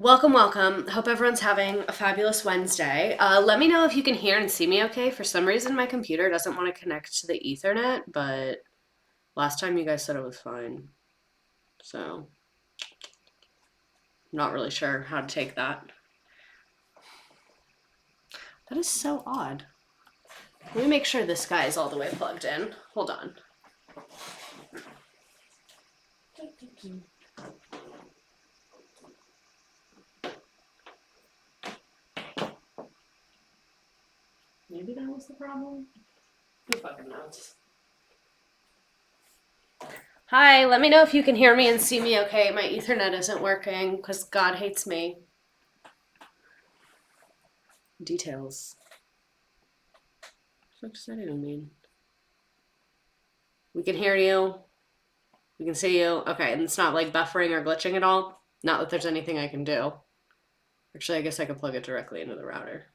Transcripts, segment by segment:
Welcome, welcome. Hope everyone's having a fabulous Wednesday. Let me know if you can hear and see me okay. For some reason, my computer doesn't want to connect to the Ethernet, but last time you guys said it was fine. So, not really sure how to take that. That is so odd. Let me make sure this guy is all the way plugged in. Hold on. Maybe that was the problem? Who fucking knows? Hi, let me know if you can hear me and see me okay. My Ethernet isn't working because God hates me. Details. What does that even mean? We can hear you. We can see you. Okay, and it's not like buffering or glitching at all? Not that there's anything I can do. Actually, I guess I could plug it directly into the router.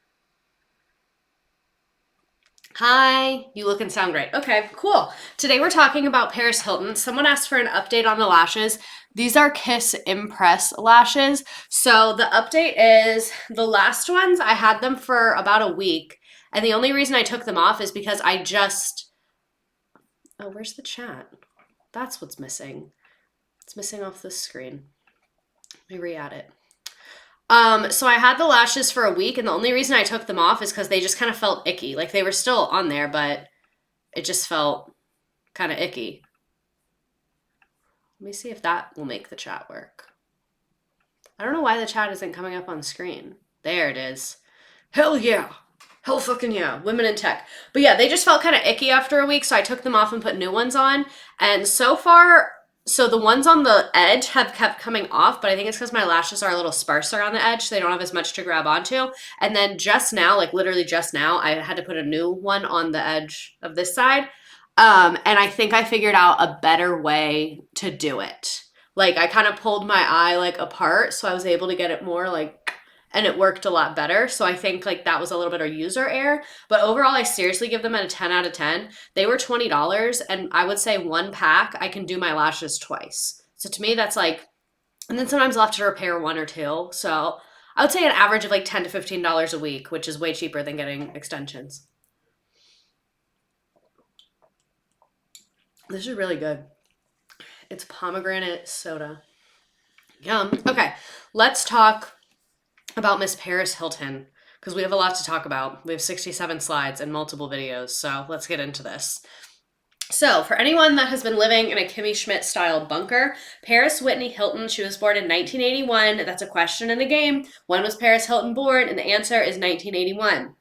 Hi, you look and sound great. Okay, cool. Today we're talking about Paris Hilton. Someone asked for an update on the lashes. These are Kiss Impress lashes. So the update is the last ones, I had them for about a week. And the only reason I took them off is because I just... Oh, where's the chat? That's what's missing. It's missing off this screen. Let me re-add it. So I had the lashes for a week, and the only reason I took them off is because they just kind of felt icky. Like they were still on there, but it just felt kind of icky. Let me see if that will make the chat work. I don't know why the chat isn't coming up on screen. There it is. Hell yeah. Hell fucking yeah. Women in tech. But yeah, they just felt kind of icky after a week, so I took them off and put new ones on. And so far, so the ones on the edge have kept coming off, but I think it's because my lashes are a little sparser on the edge, so they don't have as much to grab onto. And then just now, like literally just now, I had to put a new one on the edge of this side. And I think I figured out a better way to do it. Like I kind of pulled my eye like apart, so I was able to get it more like, and it worked a lot better. So I think like that was a little bit of user error, but overall I seriously give them a 10 out of 10. They were $20, and I would say one pack I can do my lashes twice. So to me that's like, and then sometimes I'll have to repair one or two. So I would say an average of like $10 to $15 a week, which is way cheaper than getting extensions. This is really good. It's pomegranate soda. Yum. Okay, let's talk about Miss Paris Hilton because we have a lot to talk about. We have 67 slides and multiple videos, so let's get into this. So, for anyone that has been living in a Kimmy Schmidt style bunker, Paris Whitney Hilton, she was born in 1981. That's a question in the game. When was Paris Hilton born? And the answer is 1981.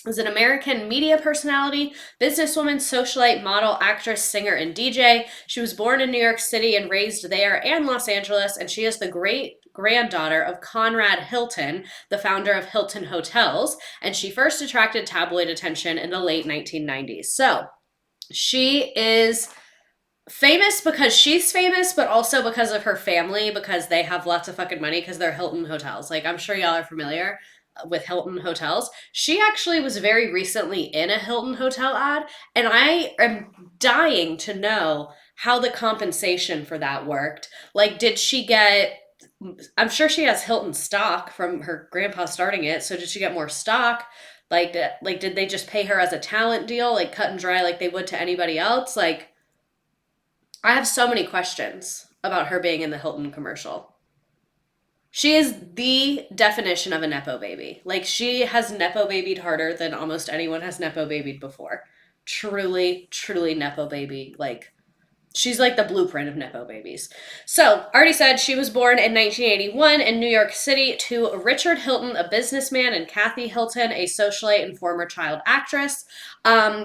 Is an American media personality, businesswoman, socialite, model, actress, singer, and DJ. She was born in New York City and raised there and Los Angeles, and she is the great granddaughter of Conrad Hilton, the founder of Hilton Hotels, and she first attracted tabloid attention in the late 1990s. So, she is famous because she's famous, but also because of her family, because they have lots of fucking money because they're Hilton Hotels. Like, I'm sure y'all are familiar with Hilton Hotels. She actually was very recently in a Hilton Hotel ad, and I am dying to know how the compensation for that worked. Like, did she get, I'm sure she has Hilton stock from her grandpa starting it, so did she get more stock? Like, did they just pay her as a talent deal, like cut and dry, like they would to anybody else? Like, I have so many questions about her being in the Hilton commercial. She is the definition of a Nepo baby. Like, she has Nepo babied harder than almost anyone has Nepo babied before. Truly, truly Nepo baby. Like, she's like the blueprint of Nepo babies. So, already said she was born in 1981 in New York City to Richard Hilton, a businessman, and Kathy Hilton, a socialite and former child actress.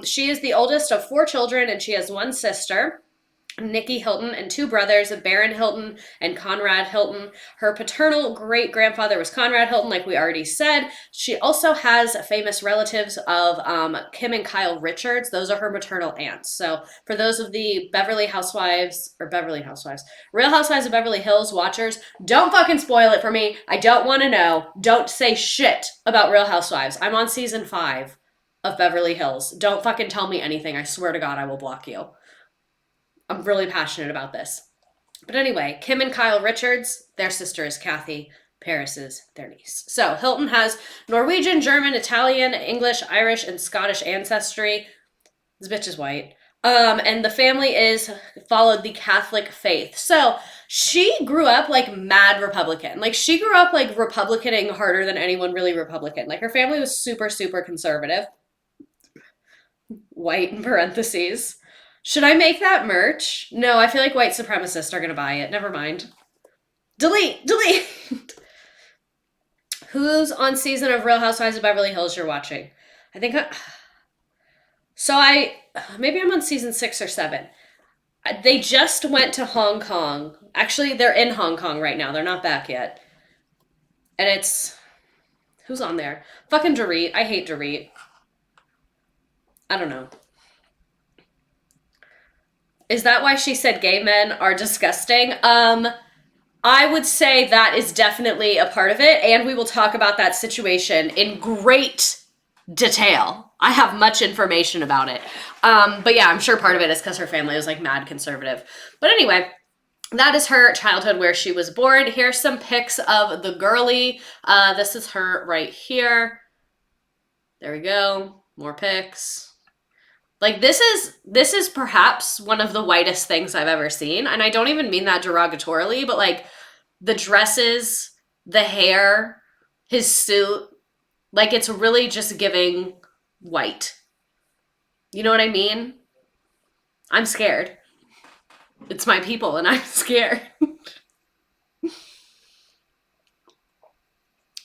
She is the oldest of four children, and she has one sister, Nikki Hilton, and two brothers, Baron Hilton and Conrad Hilton. Her paternal great-grandfather was Conrad Hilton, like we already said. She also has famous relatives of Kim and Kyle Richards. Those are her maternal aunts. So for those of the Real Housewives of Beverly Hills watchers, don't fucking spoil it for me. I don't want to know. Don't say shit about Real Housewives. I'm on season 5 of Beverly Hills. Don't fucking tell me anything. I swear to God, I will block you. I'm really passionate about this. But anyway, Kim and Kyle Richards, their sister is Kathy Paris is their niece. So Hilton has Norwegian, German, Italian, English, Irish, and Scottish ancestry. This bitch is white. And the family is followed the Catholic faith. So she grew up like mad Republican. Like she grew up like Republicaning harder than anyone really Republican. Like her family was super, super conservative. White in parentheses. Should I make that merch? No, I feel like white supremacists are gonna buy it. Never mind. Delete! Who's on season of Real Housewives of Beverly Hills you're watching? I think maybe I'm on season 6 or 7. They just went to Hong Kong. Actually, they're in Hong Kong right now. They're not back yet. And it's who's on there? Fucking Dorit. I hate Dorit. I don't know. Is that why she said gay men are disgusting? I would say that is definitely a part of it, and we will talk about that situation in great detail. I have much information about it. But yeah, I'm sure part of it is because her family was like mad conservative. But anyway, that is her childhood where she was born. Here's some pics of the girly. This is her right here. There we go. More pics. Like this is perhaps one of the whitest things I've ever seen. And I don't even mean that derogatorily, but like the dresses, the hair, his suit, like it's really just giving white. You know what I mean? I'm scared. It's my people and I'm scared.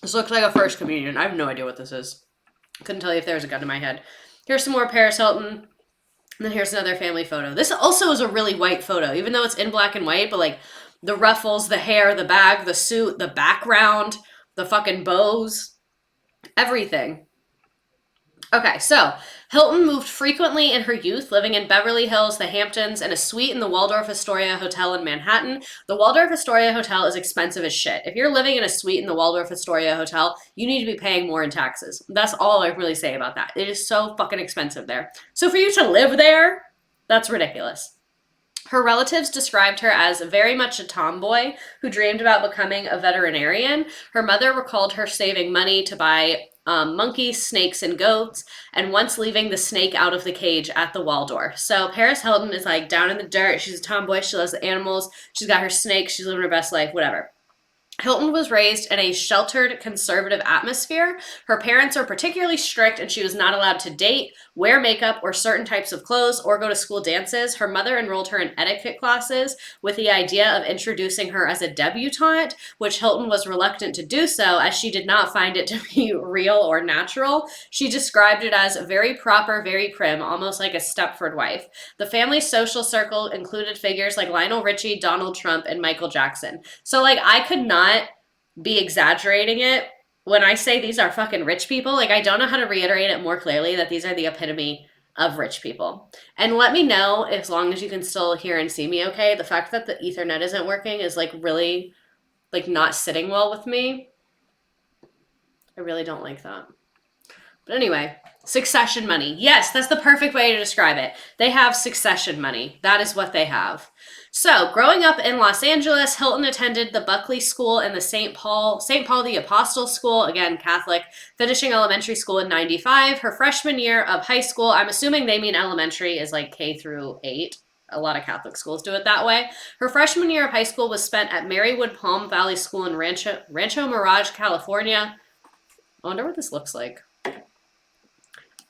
This looks like a first communion. I have no idea what this is. Couldn't tell you if there was a gun in my head. Here's some more Paris Hilton. And then here's another family photo. This also is a really white photo, even though it's in black and white, but like the ruffles, the hair, the bag, the suit, the background, the fucking bows, everything. Okay, so Hilton moved frequently in her youth, living in Beverly Hills, the Hamptons, and a suite in the Waldorf Astoria Hotel in Manhattan. The Waldorf Astoria Hotel is expensive as shit. If you're living in a suite in the Waldorf Astoria Hotel, you need to be paying more in taxes. That's all I really say about that. It is so fucking expensive there. So for you to live there, that's ridiculous. Her relatives described her as very much a tomboy who dreamed about becoming a veterinarian. Her mother recalled her saving money to buy monkeys, snakes, and goats, and once leaving the snake out of the cage at the Waldorf. So Paris Hilton is like down in the dirt. She's a tomboy. She loves the animals. She's got her snake. She's living her best life, whatever. Hilton was raised in a sheltered, conservative atmosphere. Her parents are particularly strict, and she was not allowed to date, wear makeup, or certain types of clothes, or go to school dances. Her mother enrolled her in etiquette classes with the idea of introducing her as a debutante, which Hilton was reluctant to do so, as she did not find it to be real or natural. She described it as very proper, very prim, almost like a Stepford wife. The family's social circle included figures like Lionel Richie, Donald Trump, and Michael Jackson. So, like, I could not be exaggerating it when I say these are fucking rich people. Like, I don't know how to reiterate it more clearly that these are the epitome of rich people. And let me know, as long as you can still hear and see me okay, the fact that the Ethernet isn't working is like really like not sitting well with me. I really don't like that. But anyway, succession money. Yes, that's the perfect way to describe it. They have succession money. That is what they have. So, growing up in Los Angeles, Hilton attended the Buckley School and the St. Paul the Apostle School, again, Catholic, finishing elementary school in 95. Her freshman year of high school, I'm assuming they mean elementary is like K through 8. A lot of Catholic schools do it that way. Her freshman year of high school was spent at Marywood Palm Valley School in Rancho Mirage, California. I wonder what this looks like.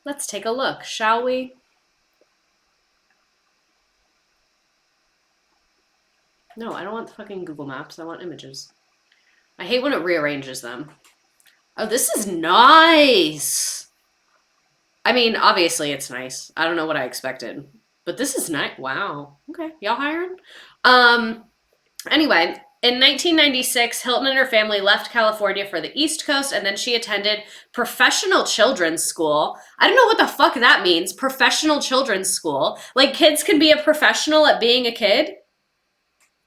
Let's take a look, shall we? No, I don't want fucking Google Maps. I want images. I hate when it rearranges them. Oh, this is nice. I mean, obviously it's nice. I don't know what I expected. But this is nice. Wow. Okay. Y'all hiring? Anyway, in 1996, Hilton and her family left California for the East Coast, and then she attended professional children's school. I don't know what the fuck that means. Professional children's school. Like, kids can be a professional at being a kid?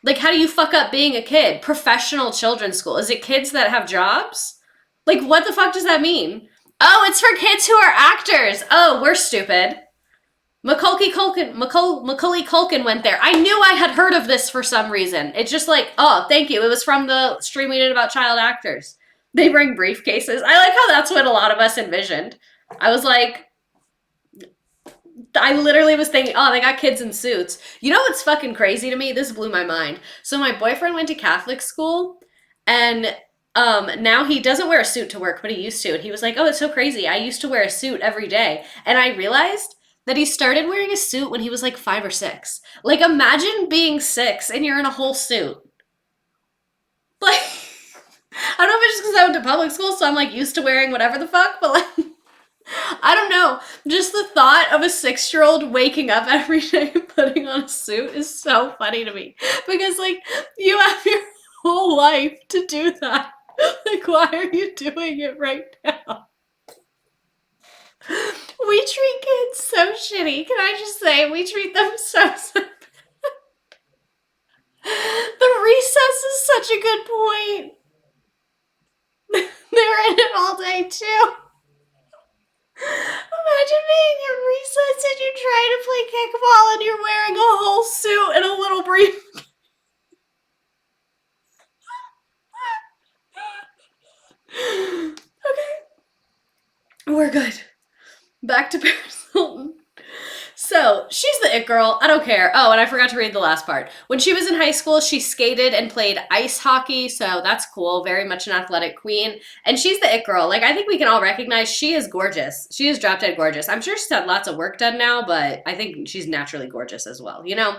Like, how do you fuck up being a kid? Professional children's school. Is it kids that have jobs? Like, what the fuck does that mean? Oh, it's for kids who are actors. Oh, we're stupid. Macaulay Culkin went there. I knew I had heard of this for some reason. It's just like, oh, thank you. It was from the stream we did about child actors. They bring briefcases. I like how that's what a lot of us envisioned. I was like, I literally was thinking, oh, they got kids in suits. You know what's fucking crazy to me? This blew my mind. So my boyfriend went to Catholic school, and now he doesn't wear a suit to work, but he used to. And he was like, oh, it's so crazy. I used to wear a suit every day. And I realized that he started wearing a suit when he was like 5 or 6. Like, imagine being 6 and you're in a whole suit. Like, I don't know if it's just because I went to public school, so I'm like used to wearing whatever the fuck, but like, I don't know. Just the thought of a 6-year-old waking up every day and putting on a suit is so funny to me. Because, like, you have your whole life to do that. Like, why are you doing it right now? We treat kids so shitty. Can I just say, we treat them so. The recess is such a good point. They're in it all day, too. Imagine being at recess and you try to play kickball and you're wearing a whole suit and a little brief. Okay, we're good. Back to Paris Hilton. So, she's the it girl. I don't care. Oh, and I forgot to read the last part. When she was in high school, she skated and played ice hockey, so that's cool. Very much an athletic queen. And she's the it girl. Like, I think we can all recognize she is gorgeous. She is drop dead gorgeous. I'm sure she's had lots of work done now, but I think she's naturally gorgeous as well. You know?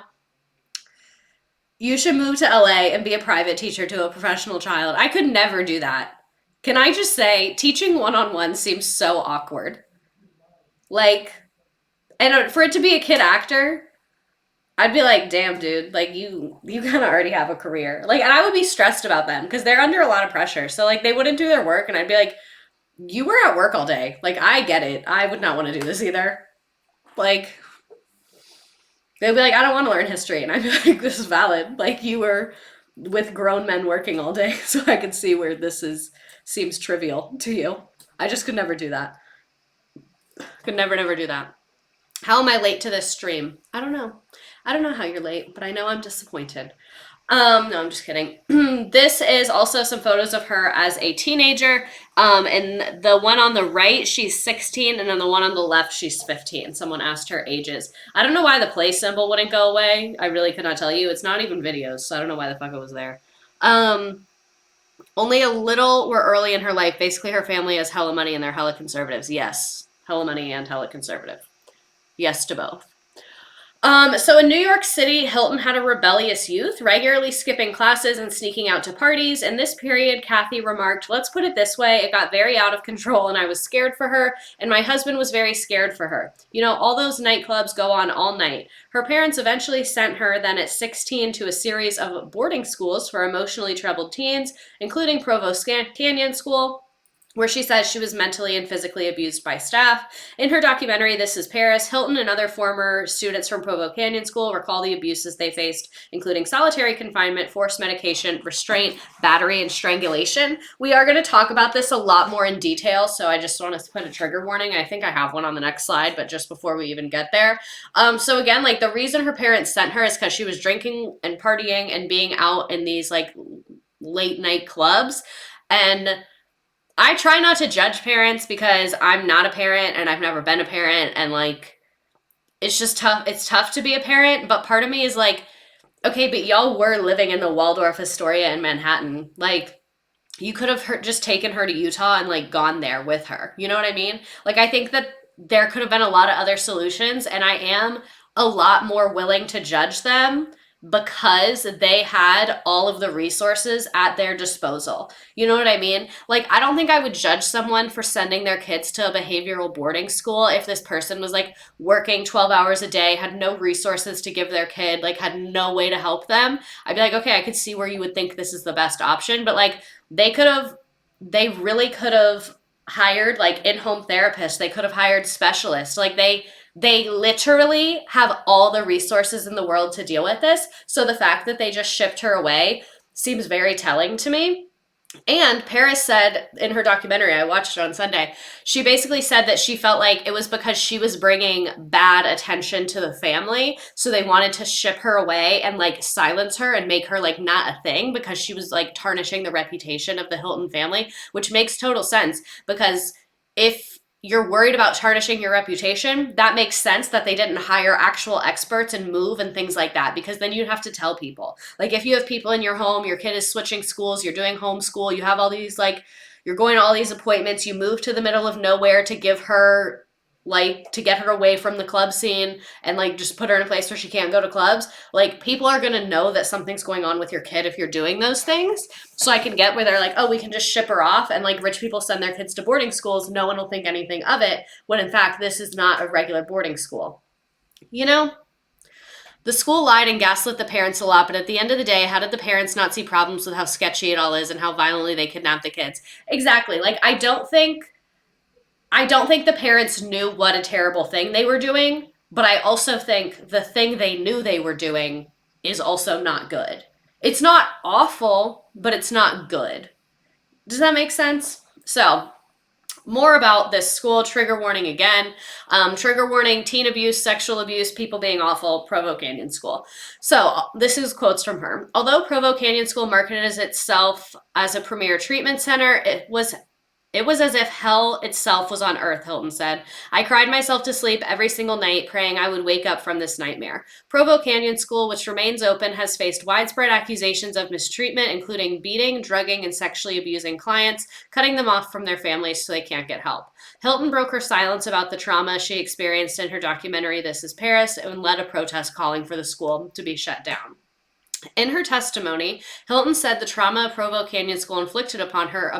You should move to LA and be a private teacher to a professional child. I could never do that. Can I just say, teaching one-on-one seems so awkward. Like, and for it to be a kid actor, I'd be like, damn, dude, like you kind of already have a career. Like, and I would be stressed about them because they're under a lot of pressure. So like they wouldn't do their work, and I'd be like, you were at work all day. Like, I get it. I would not want to do this either. Like, they'd be like, I don't want to learn history, and I'd be like, this is valid. Like, you were with grown men working all day, so I can see where this is seems trivial to you. I just could never do that. Could never do that. How am I late to this stream? I don't know. I don't know how you're late, but I know I'm disappointed. No, I'm just kidding. This is also some photos of her as a teenager. And the one on the right, she's 16, and then the one on the left, she's 15. Someone asked her ages. I don't know why the play symbol wouldn't go away. I really could not tell you. It's not even videos, so I don't know why the fuck it was there. Only a little were early in her life. Basically, her family has hella money and they're hella conservatives. Yes, hella money and hella conservative. Yes to both. So in New York City, Hilton had a rebellious youth, regularly skipping classes and sneaking out to parties. In this period, Kathy remarked, let's put it this way, it got very out of control and I was scared for her, and my husband was very scared for her. You know, all those nightclubs go on all night. Her parents eventually sent her then at 16 to a series of boarding schools for emotionally troubled teens, including Provo Canyon School, where she says she was mentally and physically abused by staff. In her documentary, This is Paris, Hilton and other former students from Provo Canyon School recall the abuses they faced, including solitary confinement, forced medication, restraint, battery, and strangulation. We are going to talk about this a lot more in detail, so I just want to put a trigger warning. I think I have one on the next slide, but just before we even get there. So again, like the reason her parents sent her is because she was drinking and partying and being out in these like late night clubs. And I try not to judge parents because I'm not a parent and I've never been a parent, and like it's just tough. It's tough to be a parent, but part of me is like, okay, but y'all were living in the Waldorf Astoria in Manhattan. Like, you could have just taken her to Utah and like gone there with her. You know what I mean? Like, I think that there could have been a lot of other solutions, and I am a lot more willing to judge them because they had all of the resources at their disposal. You know what I mean? Like, I don't think I would judge someone for sending their kids to a behavioral boarding school if this person was like working 12 hours a day, had no resources to give their kid, like had no way to help them. I'd be like, okay, I could see where you would think this is the best option, but like they really could have hired like in-home therapists. They could have hired specialists. Like they literally have all the resources in the world to deal with this. So the fact that they just shipped her away seems very telling to me. And Paris said in her documentary, I watched it on Sunday, she basically said that she felt like it was because she was bringing bad attention to the family. So they wanted to ship her away and like silence her and make her like not a thing because she was like tarnishing the reputation of the Hilton family, which makes total sense because if you're worried about tarnishing your reputation, that makes sense that they didn't hire actual experts and move and things like that because then you'd have to tell people. Like if you have people in your home, your kid is switching schools, you're doing homeschool, you have all these like you're going to all these appointments, you move to the middle of nowhere to give her like to get her away from the club scene and like just put her in a place where she can't go to clubs. Like people are going to know that something's going on with your kid if you're doing those things. So I can get where they're like, oh, we can just ship her off. And like rich people send their kids to boarding schools. No one will think anything of it. When in fact, this is not a regular boarding school. You know? The school lied and gaslit the parents a lot, but at the end of the day, how did the parents not see problems with how sketchy it all is and how violently they kidnap the kids? Exactly. Like I don't think the parents knew what a terrible thing they were doing, but I also think the thing they knew they were doing is also not good. It's not awful, but it's not good. Does that make sense? So, more about this school trigger warning again. Trigger warning: teen abuse, sexual abuse, people being awful, Provo Canyon School. So, this is quotes from her. Although Provo Canyon School marketed as itself as a premier treatment center, it was as if hell itself was on earth, Hilton said. I cried myself to sleep every single night, praying I would wake up from this nightmare. Provo Canyon School, which remains open, has faced widespread accusations of mistreatment, including beating, drugging, and sexually abusing clients, cutting them off from their families so they can't get help. Hilton broke her silence about the trauma she experienced in her documentary, This Is Paris, and led a protest calling for the school to be shut down. In her testimony, Hilton said the trauma Provo Canyon School inflicted upon her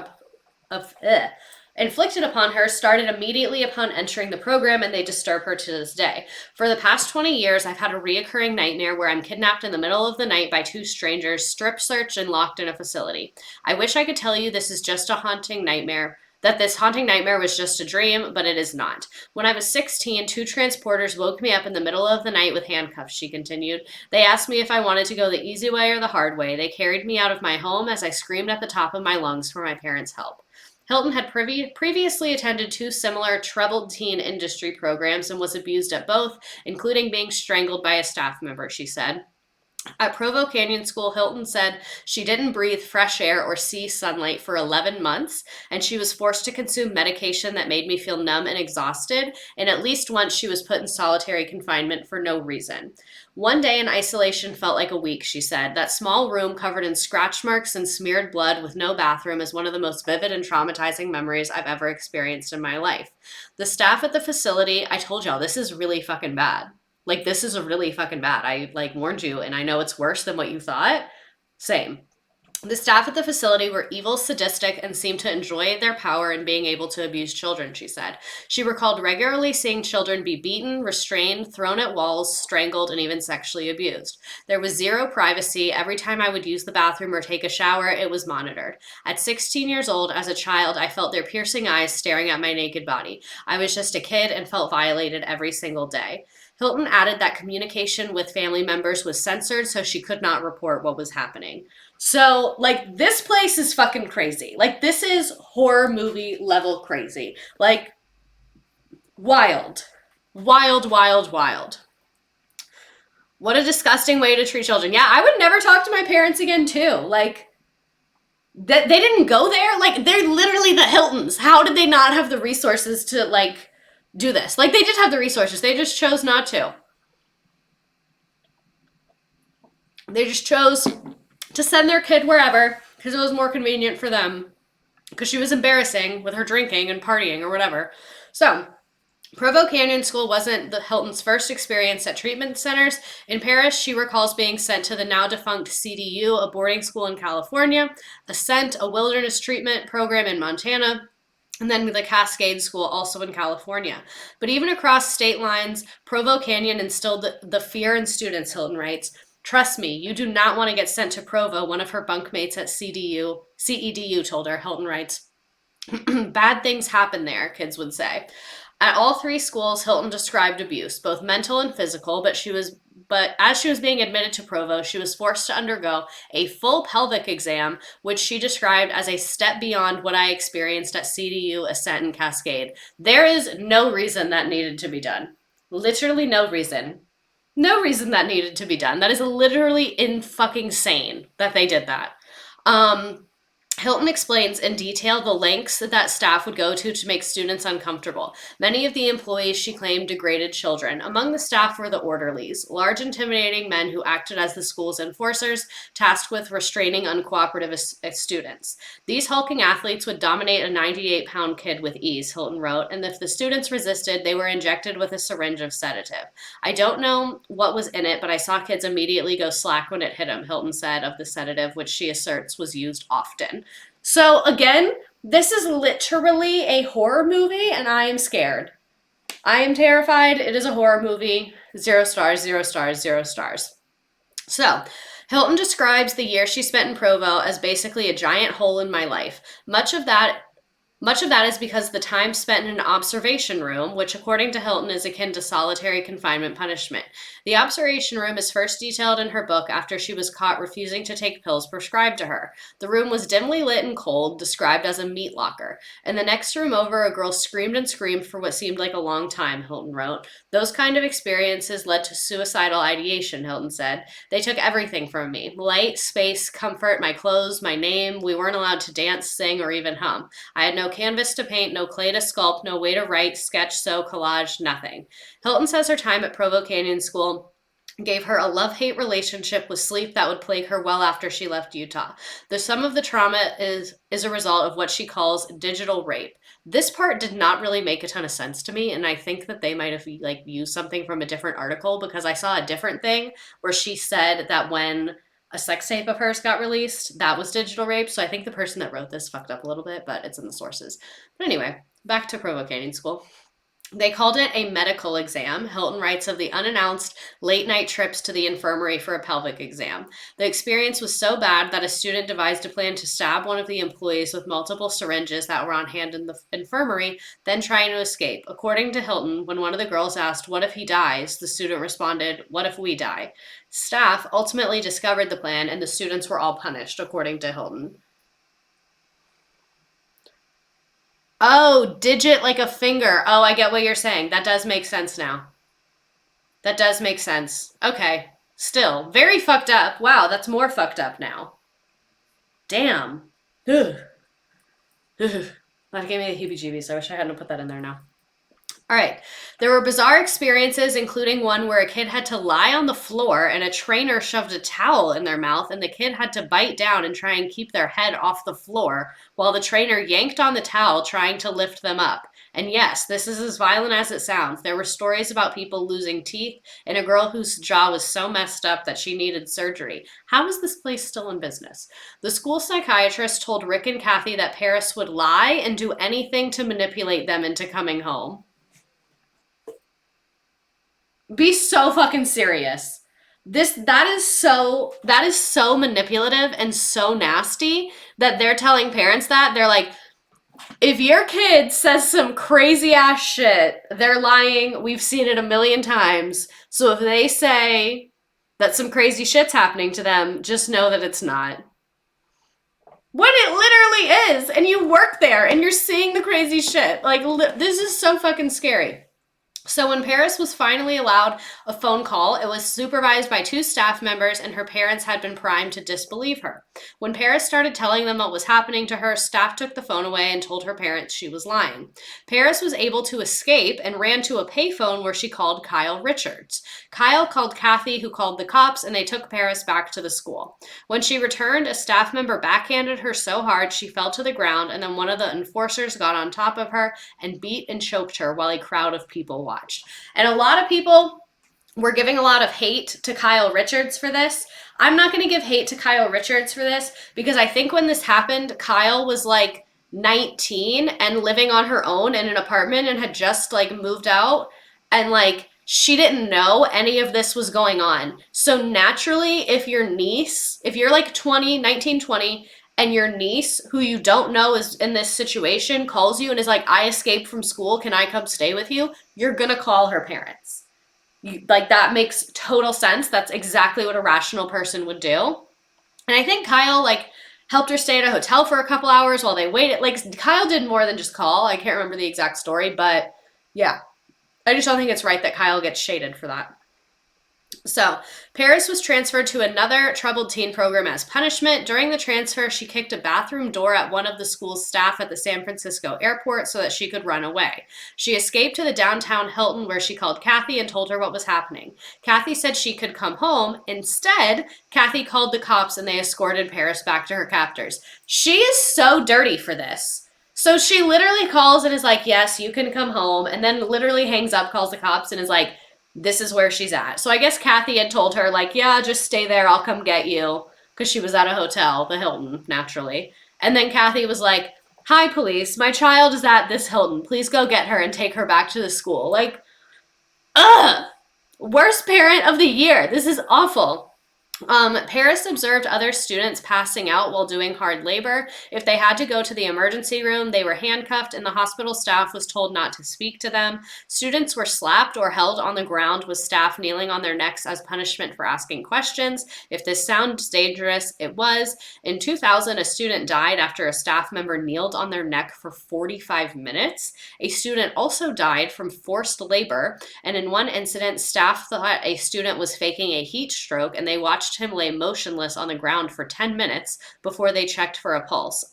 started immediately upon entering the program, and they disturb her to this day. For the past 20 years, I've had a reoccurring nightmare where I'm kidnapped in the middle of the night by two strangers, strip searched, and locked in a facility. I wish I could tell you this is just a haunting nightmare. That this haunting nightmare was just a dream, but it is not. When I was 16, two transporters woke me up in the middle of the night with handcuffs, she continued. They asked me if I wanted to go the easy way or the hard way. They carried me out of my home as I screamed at the top of my lungs for my parents' help. Hilton had previously attended two similar troubled teen industry programs and was abused at both, including being strangled by a staff member, she said. At Provo Canyon School, Hilton said she didn't breathe fresh air or see sunlight for 11 months, and she was forced to consume medication that made me feel numb and exhausted, and at least once she was put in solitary confinement for no reason. One day in isolation felt like a week, she said. That small room covered in scratch marks and smeared blood with no bathroom is one of the most vivid and traumatizing memories I've ever experienced in my life. The staff at the facility, I told y'all, this is really fucking bad. Like, this is a really fucking bad. I, like, warned you, and I know it's worse than what you thought. Same. The staff at the facility were evil, sadistic, and seemed to enjoy their power in being able to abuse children, she said. She recalled regularly seeing children be beaten, restrained, thrown at walls, strangled, and even sexually abused. There was zero privacy. Every time I would use the bathroom or take a shower, it was monitored. At 16 years old, as a child, I felt their piercing eyes staring at my naked body. I was just a kid and felt violated every single day. Hilton added that communication with family members was censored, so she could not report what was happening. So, like, this place is fucking crazy. Like, this is horror movie level crazy. Like, wild. Wild, wild, wild. What a disgusting way to treat children. Yeah, I would never talk to my parents again, too. Like, they didn't go there. Like, they're literally the Hiltons. How did they not have the resources to, like, do this? Like, they did have the resources. They just chose not to. They just chose to send their kid wherever because it was more convenient for them because she was embarrassing with her drinking and partying or whatever. So, Provo Canyon School wasn't the Hilton's first experience at treatment centers. In Paris, she recalls being sent to the now defunct CDU, a boarding school in California, Ascent, a wilderness treatment program in Montana, and then the Cascade School, also in California. But even across state lines, Provo Canyon instilled the fear in students, Hilton writes. Trust me, you do not want to get sent to Provo, one of her bunkmates at CEDU told her, Hilton writes. Bad things happen there, kids would say. At all three schools, Hilton described abuse, both mental and physical, but as she was being admitted to Provo, she was forced to undergo a full pelvic exam, which she described as a step beyond what I experienced at CDU, Ascent, and Cascade. There is no reason that needed to be done. Literally no reason. No reason that needed to be done. That is literally in fucking sane that they did that. Um, Hilton explains in detail the lengths that staff would go to make students uncomfortable. Many of the employees, she claimed, degraded children. Among the staff were the orderlies, large, intimidating men who acted as the school's enforcers, tasked with restraining uncooperative students. These hulking athletes would dominate a 98-pound kid with ease, Hilton wrote, and if the students resisted, they were injected with a syringe of sedative. I don't know what was in it, but I saw kids immediately go slack when it hit them, Hilton said of the sedative, which she asserts was used often. So again, this is literally a horror movie, and I am scared. I am terrified. It is a horror movie. 0 stars, 0 stars, 0 stars. So, Hilton describes the year she spent in Provo as basically a giant hole in my life. Much of that is because the time spent in an observation room, which according to Hilton is akin to solitary confinement punishment. The observation room is first detailed in her book after she was caught refusing to take pills prescribed to her. The room was dimly lit and cold, described as a meat locker. In the next room over, a girl screamed and screamed for what seemed like a long time, Hilton wrote. Those kind of experiences led to suicidal ideation, Hilton said. They took everything from me. Light, space, comfort, my clothes, my name. We weren't allowed to dance, sing, or even hum. I had no canvas to paint, no clay to sculpt, no way to write, sketch, sew, collage, nothing. Hilton says her time at Provo Canyon School gave her a love-hate relationship with sleep that would plague her well after she left Utah. The sum of the trauma is a result of what she calls digital rape. This part did not really make a ton of sense to me, and I think that they might have used something from a different article because I saw a different thing where she said that when a sex tape of hers got released, that was digital rape. So I think the person that wrote this fucked up a little bit, but it's in the sources. But anyway, back to Provo Canyon School. They called it a medical exam. Hilton writes of the unannounced late night trips to the infirmary for a pelvic exam. The experience was so bad that a student devised a plan to stab one of the employees with multiple syringes that were on hand in the infirmary, then trying to escape. According to Hilton, when one of the girls asked, "What if he dies?" the student responded, "What if we die?" Staff ultimately discovered the plan and the students were all punished, according to Hilton. Oh, digit like a finger. Oh, I get what you're saying. That does make sense now. That does make sense. Okay. Still, very fucked up. Wow, that's more fucked up now. Damn. Ugh. Ugh. That gave me the heebie-jeebies. I wish I hadn't put that in there now. All right. There were bizarre experiences, including one where a kid had to lie on the floor and a trainer shoved a towel in their mouth and the kid had to bite down and try and keep their head off the floor while the trainer yanked on the towel trying to lift them up. And yes, this is as violent as it sounds. There were stories about people losing teeth and a girl whose jaw was so messed up that she needed surgery. How is this place still in business? The school psychiatrist told Rick and Kathy that Paris would lie and do anything to manipulate them into coming home. Be so fucking serious. That is so manipulative and so nasty that they're telling parents that they're like, if your kid says some crazy ass shit, they're lying. We've seen it a million times. So if they say that some crazy shit's happening to them, just know that it's not. When it literally is, and you work there and you're seeing the crazy shit. Like, this is so fucking scary. So when Paris was finally allowed a phone call, it was supervised by 2 staff members and her parents had been primed to disbelieve her. When Paris started telling them what was happening to her, staff took the phone away and told her parents she was lying. Paris was able to escape and ran to a payphone where she called Kyle Richards. Kyle called Kathy, who called the cops, and they took Paris back to the school. When she returned, a staff member backhanded her so hard she fell to the ground, and then one of the enforcers got on top of her and beat and choked her while a crowd of people watched. And a lot of people were giving a lot of hate to Kyle Richards for this. I'm not going to give hate to Kyle Richards for this because I think when this happened, Kyle was like 19 and living on her own in an apartment and had just like moved out and like she didn't know any of this was going on. So naturally, if your niece, if you're like 20, 19, 20, and your niece, who you don't know is in this situation, calls you and is like, I escaped from school, can I come stay with you? You're gonna call her parents. Like, that makes total sense. That's exactly what a rational person would do. And I think Kyle, like, helped her stay at a hotel for a couple hours while they waited. Like, Kyle did more than just call. I can't remember the exact story, but yeah. I just don't think it's right that Kyle gets shaded for that. So, Paris was transferred to another troubled teen program as punishment. During the transfer, she kicked a bathroom door at one of the school's staff at the San Francisco airport so that she could run away. She escaped to the downtown Hilton where she called Kathy and told her what was happening. Kathy said she could come home. Instead, Kathy called the cops and they escorted Paris back to her captors. She is so dirty for this. So she literally calls and is like, yes, you can come home, and then literally hangs up, calls the cops, and is like, this is where she's at. So I guess Kathy had told her, like, yeah, just stay there, I'll come get you, because she was at a hotel, the Hilton, naturally. And then Kathy was like, hi, police, my child is at this Hilton. Please go get her and take her back to the school. Like, ugh! Worst parent of the year. This is awful. Paris observed other students passing out while doing hard labor. If they had to go to the emergency room, they were handcuffed and the hospital staff was told not to speak to them. Students were slapped or held on the ground with staff kneeling on their necks as punishment for asking questions. If this sounds dangerous, it was. In 2000, a student died after a staff member kneeled on their neck for 45 minutes. A student also died from forced labor, and in one incident, staff thought a student was faking a heat stroke and they watched him lay motionless on the ground for 10 minutes before they checked for a pulse.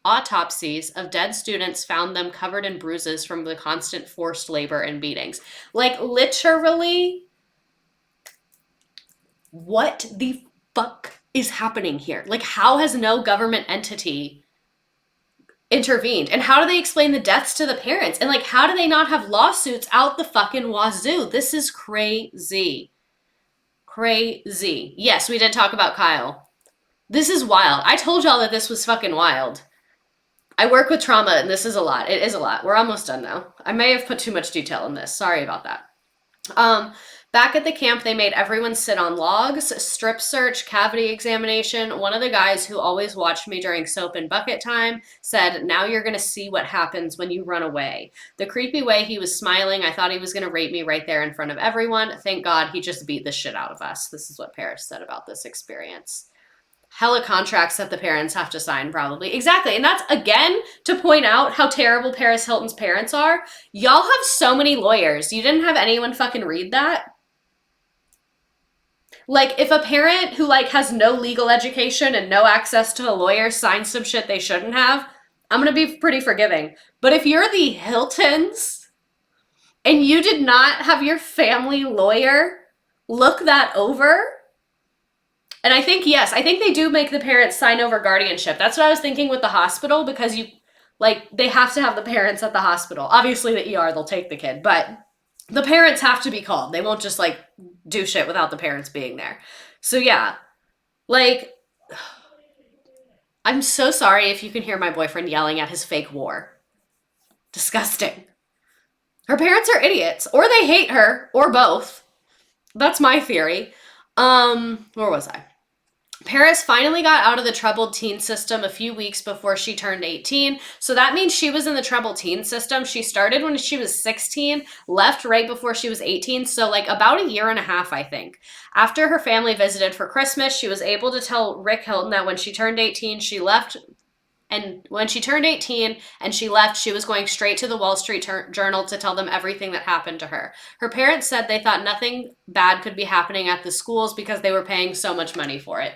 Autopsies of dead students found them covered in bruises from the constant forced labor and beatings. Like, literally, what the fuck is happening here? Like, how has no government entity intervened? And how do they explain the deaths to the parents? And, like, how do they not have lawsuits out the fucking wazoo? This is crazy. Crazy. Yes, we did talk about Kyle. This is wild. I told y'all that this was fucking wild. I work with trauma and this is a lot. It is a lot. We're almost done now. I may have put too much detail in this. Sorry about that. Back at the camp, they made everyone sit on logs, strip search, cavity examination. One of the guys who always watched me during soap and bucket time said, now you're going to see what happens when you run away. The creepy way he was smiling, I thought he was going to rape me right there in front of everyone. Thank God he just beat the shit out of us. This is what Paris said about this experience. Hella contracts that the parents have to sign, probably. Exactly. And that's, again, to point out how terrible Paris Hilton's parents are. Y'all have so many lawyers. You didn't have anyone fucking read that? Like, if a parent who, like, has no legal education and no access to a lawyer signs some shit they shouldn't have, I'm gonna be pretty forgiving. But if you're the Hiltons and you did not have your family lawyer look that over, and I think, yes, I think they do make the parents sign over guardianship. That's what I was thinking with the hospital, because you, like, they have to have the parents at the hospital. Obviously, the ER, they'll take the kid, but the parents have to be called. They won't just, like, do shit without the parents being there. So, yeah, like, I'm so sorry if you can hear my boyfriend yelling at his fake war. Disgusting. Her parents are idiots, or they hate her, or both. That's my theory. Where was I? Paris finally got out of the troubled teen system a few weeks before she turned 18. So that means she was in the troubled teen system. She started when she was 16, left right before she was 18. So like about a year and a half, I think. After her family visited for Christmas, she was able to tell Rick Hilton that when she turned 18, she left. And when she turned 18 and she left, she was going straight to the Wall Street Journal to tell them everything that happened to her. Her parents said they thought nothing bad could be happening at the schools because they were paying so much money for it.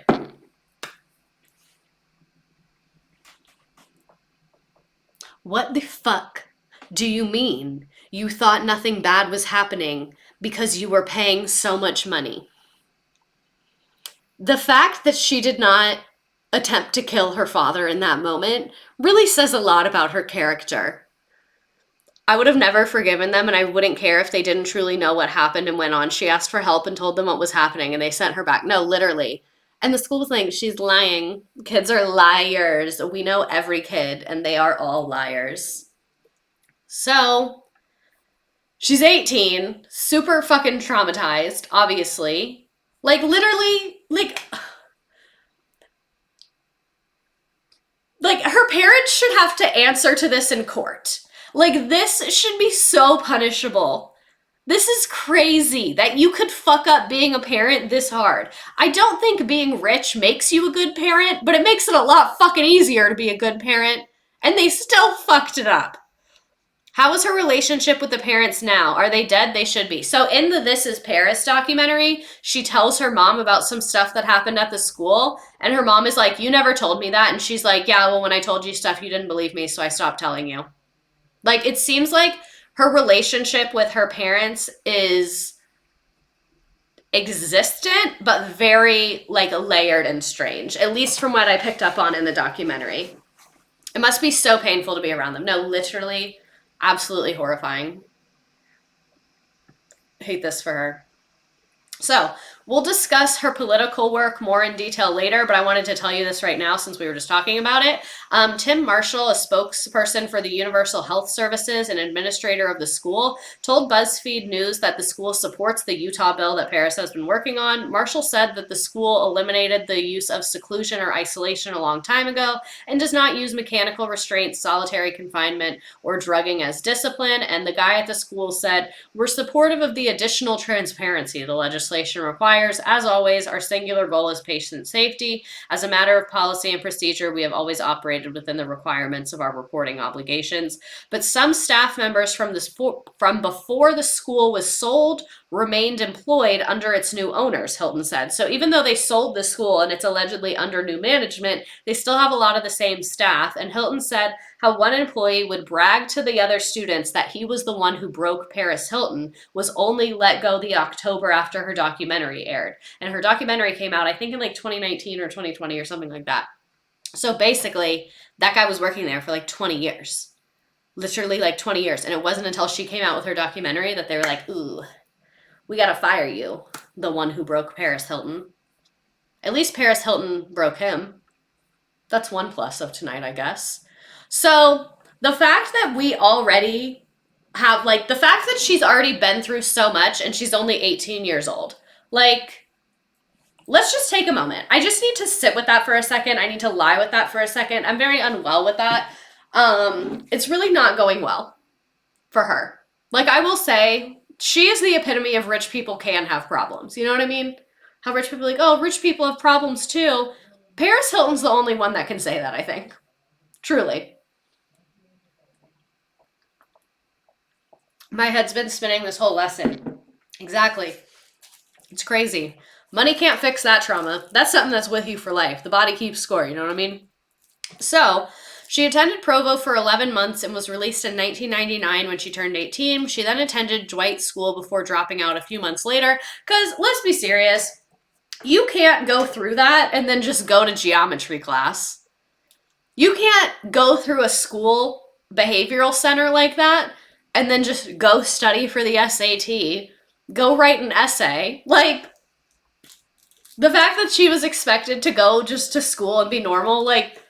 What the fuck do you mean you thought nothing bad was happening because you were paying so much money? The fact that she did not attempt to kill her father in that moment really says a lot about her character. I would have never forgiven them, and I wouldn't care if they didn't truly know what happened and went on. She asked for help and told them what was happening, and they sent her back. No, literally. And the school was like, she's lying. Kids are liars. We know every kid, and they are all liars. So, she's 18, super fucking traumatized, obviously. Like, literally, like, Like, her parents should have to answer to this in court. Like, this should be so punishable. This is crazy that you could fuck up being a parent this hard. I don't think being rich makes you a good parent, but it makes it a lot fucking easier to be a good parent. And they still fucked it up. How is her relationship with the parents now? Are they dead? They should be. So in the This Is Paris documentary, she tells her mom about some stuff that happened at the school. And her mom is like, you never told me that. And she's like, yeah, well, when I told you stuff, you didn't believe me, so I stopped telling you. Like, it seems like her relationship with her parents is existent, but very, like, layered and strange. At least from what I picked up on in the documentary. It must be so painful to be around them. No, literally, absolutely horrifying. Hate this for her. So, we'll discuss her political work more in detail later, but I wanted to tell you this right now since we were just talking about it. Tim Marshall, a spokesperson for the Universal Health Services and administrator of the school, told BuzzFeed News that the school supports the Utah bill that Paris has been working on. Marshall said that the school eliminated the use of seclusion or isolation a long time ago and does not use mechanical restraints, solitary confinement, or drugging as discipline. And the guy at the school said, we're supportive of the additional transparency the legislation requires. As always, our singular goal is patient safety. As a matter of policy and procedure, we have always operated within the requirements of our reporting obligations. But some staff members from before the school was sold remained employed under its new owners, Hilton said. So even though they sold the school and it's allegedly under new management, they still have a lot of the same staff. And Hilton said how one employee would brag to the other students that he was the one who broke Paris Hilton, was only let go the October after her documentary aired. And her documentary came out, I think, in like 2019 or 2020 or something like that. So basically, that guy was working there for like 20 years. Literally like 20 years. And it wasn't until she came out with her documentary that they were like, ooh, we gotta fire you, the one who broke Paris Hilton. At least Paris Hilton broke him. That's one plus of tonight, I guess. So the fact that we already have, like, the fact that she's already been through so much and she's only 18 years old, like, let's just take a moment. I just need to sit with that for a second. I need to lie with that for a second. I'm very unwell with that. It's really not going well for her. Like, I will say, she is the epitome of rich people can have problems. You know what I mean? How rich people are like, oh, rich people have problems too. Paris Hilton's the only one that can say that, I think. Truly. My head's been spinning this whole lesson. Exactly. It's crazy. Money can't fix that trauma. That's something that's with you for life. The body keeps score, you know what I mean? So, she attended Provo for 11 months and was released in 1999 when she turned 18. She then attended Dwight School before dropping out a few months later. Because, let's be serious, you can't go through that and then just go to geometry class. You can't go through a school behavioral center like that and then just go study for the SAT. Go write an essay. Like, the fact that she was expected to go just to school and be normal, like,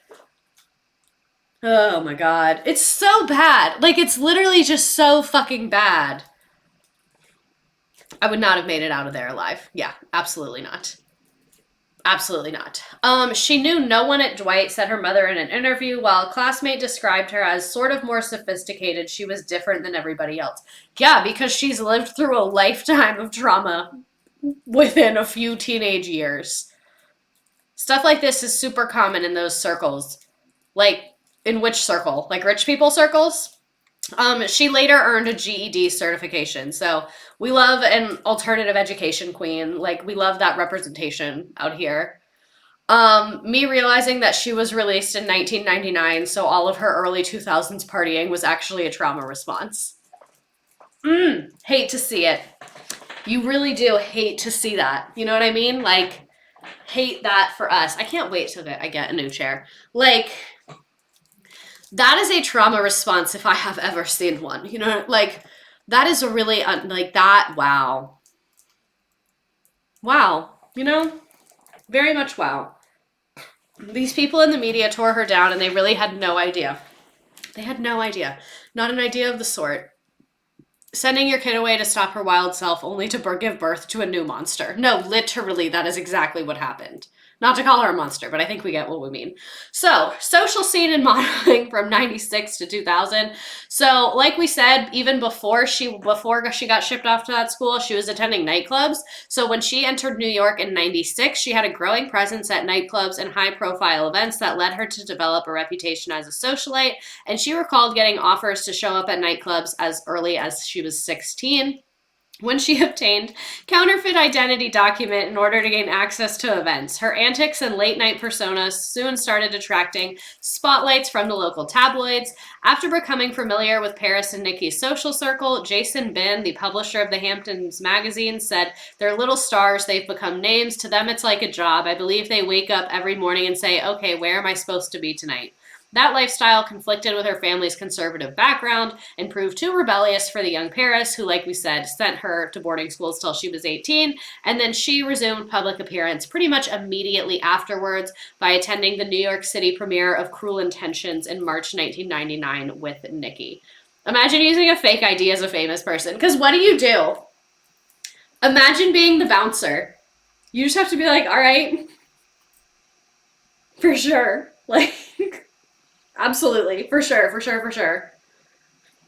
oh my god. It's so bad. Like, it's literally just so fucking bad. I would not have made it out of there alive. Yeah, absolutely not. Absolutely not. She knew no one at Dwight, said her mother in an interview. While a classmate described her as sort of more sophisticated, she was different than everybody else. Yeah, because she's lived through a lifetime of trauma within a few teenage years. Stuff like this is super common in those circles. Like, in which circle? Like rich people circles? She later earned a GED certification. So we love an alternative education queen. Like, we love that representation out here. Me realizing that she was released in 1999, so all of her early 2000s partying was actually a trauma response. Hate to see it. You really do hate to see that. You know what I mean? Like, hate that for us. I can't wait till I get a new chair. Like, that is a trauma response if I have ever seen one. You know, like, that is a really, like, that, wow. Wow. You know? Very much wow. These people in the media tore her down and they really had no idea. They had no idea. Not an idea of the sort. Sending your kid away to stop her wild self only to give birth to a new monster. No, literally, that is exactly what happened. Not to call her a monster, but I think we get what we mean. So, social scene and modeling from 96 to 2000. So, like we said, even before she got shipped off to that school, she was attending nightclubs. So, when she entered New York in 96, she had a growing presence at nightclubs and high-profile events that led her to develop a reputation as a socialite, and she recalled getting offers to show up at nightclubs as early as she was 16. When she obtained counterfeit identity document in order to gain access to events. Her antics and late-night personas soon started attracting spotlights from the local tabloids. After becoming familiar with Paris and Nikki's social circle, Jason Bin, the publisher of the Hamptons magazine, said, "They're little stars, they've become names. To them, it's like a job. I believe they wake up every morning and say, okay, where am I supposed to be tonight?" That lifestyle conflicted with her family's conservative background and proved too rebellious for the young Paris, who, like we said, sent her to boarding schools till she was 18, and then she resumed public appearance pretty much immediately afterwards by attending the New York City premiere of Cruel Intentions in March 1999 with Nikki. Imagine using a fake ID as a famous person, because what do you do? Imagine being the bouncer. You just have to be like, all right, for sure. Like... Absolutely. For sure, for sure, for sure.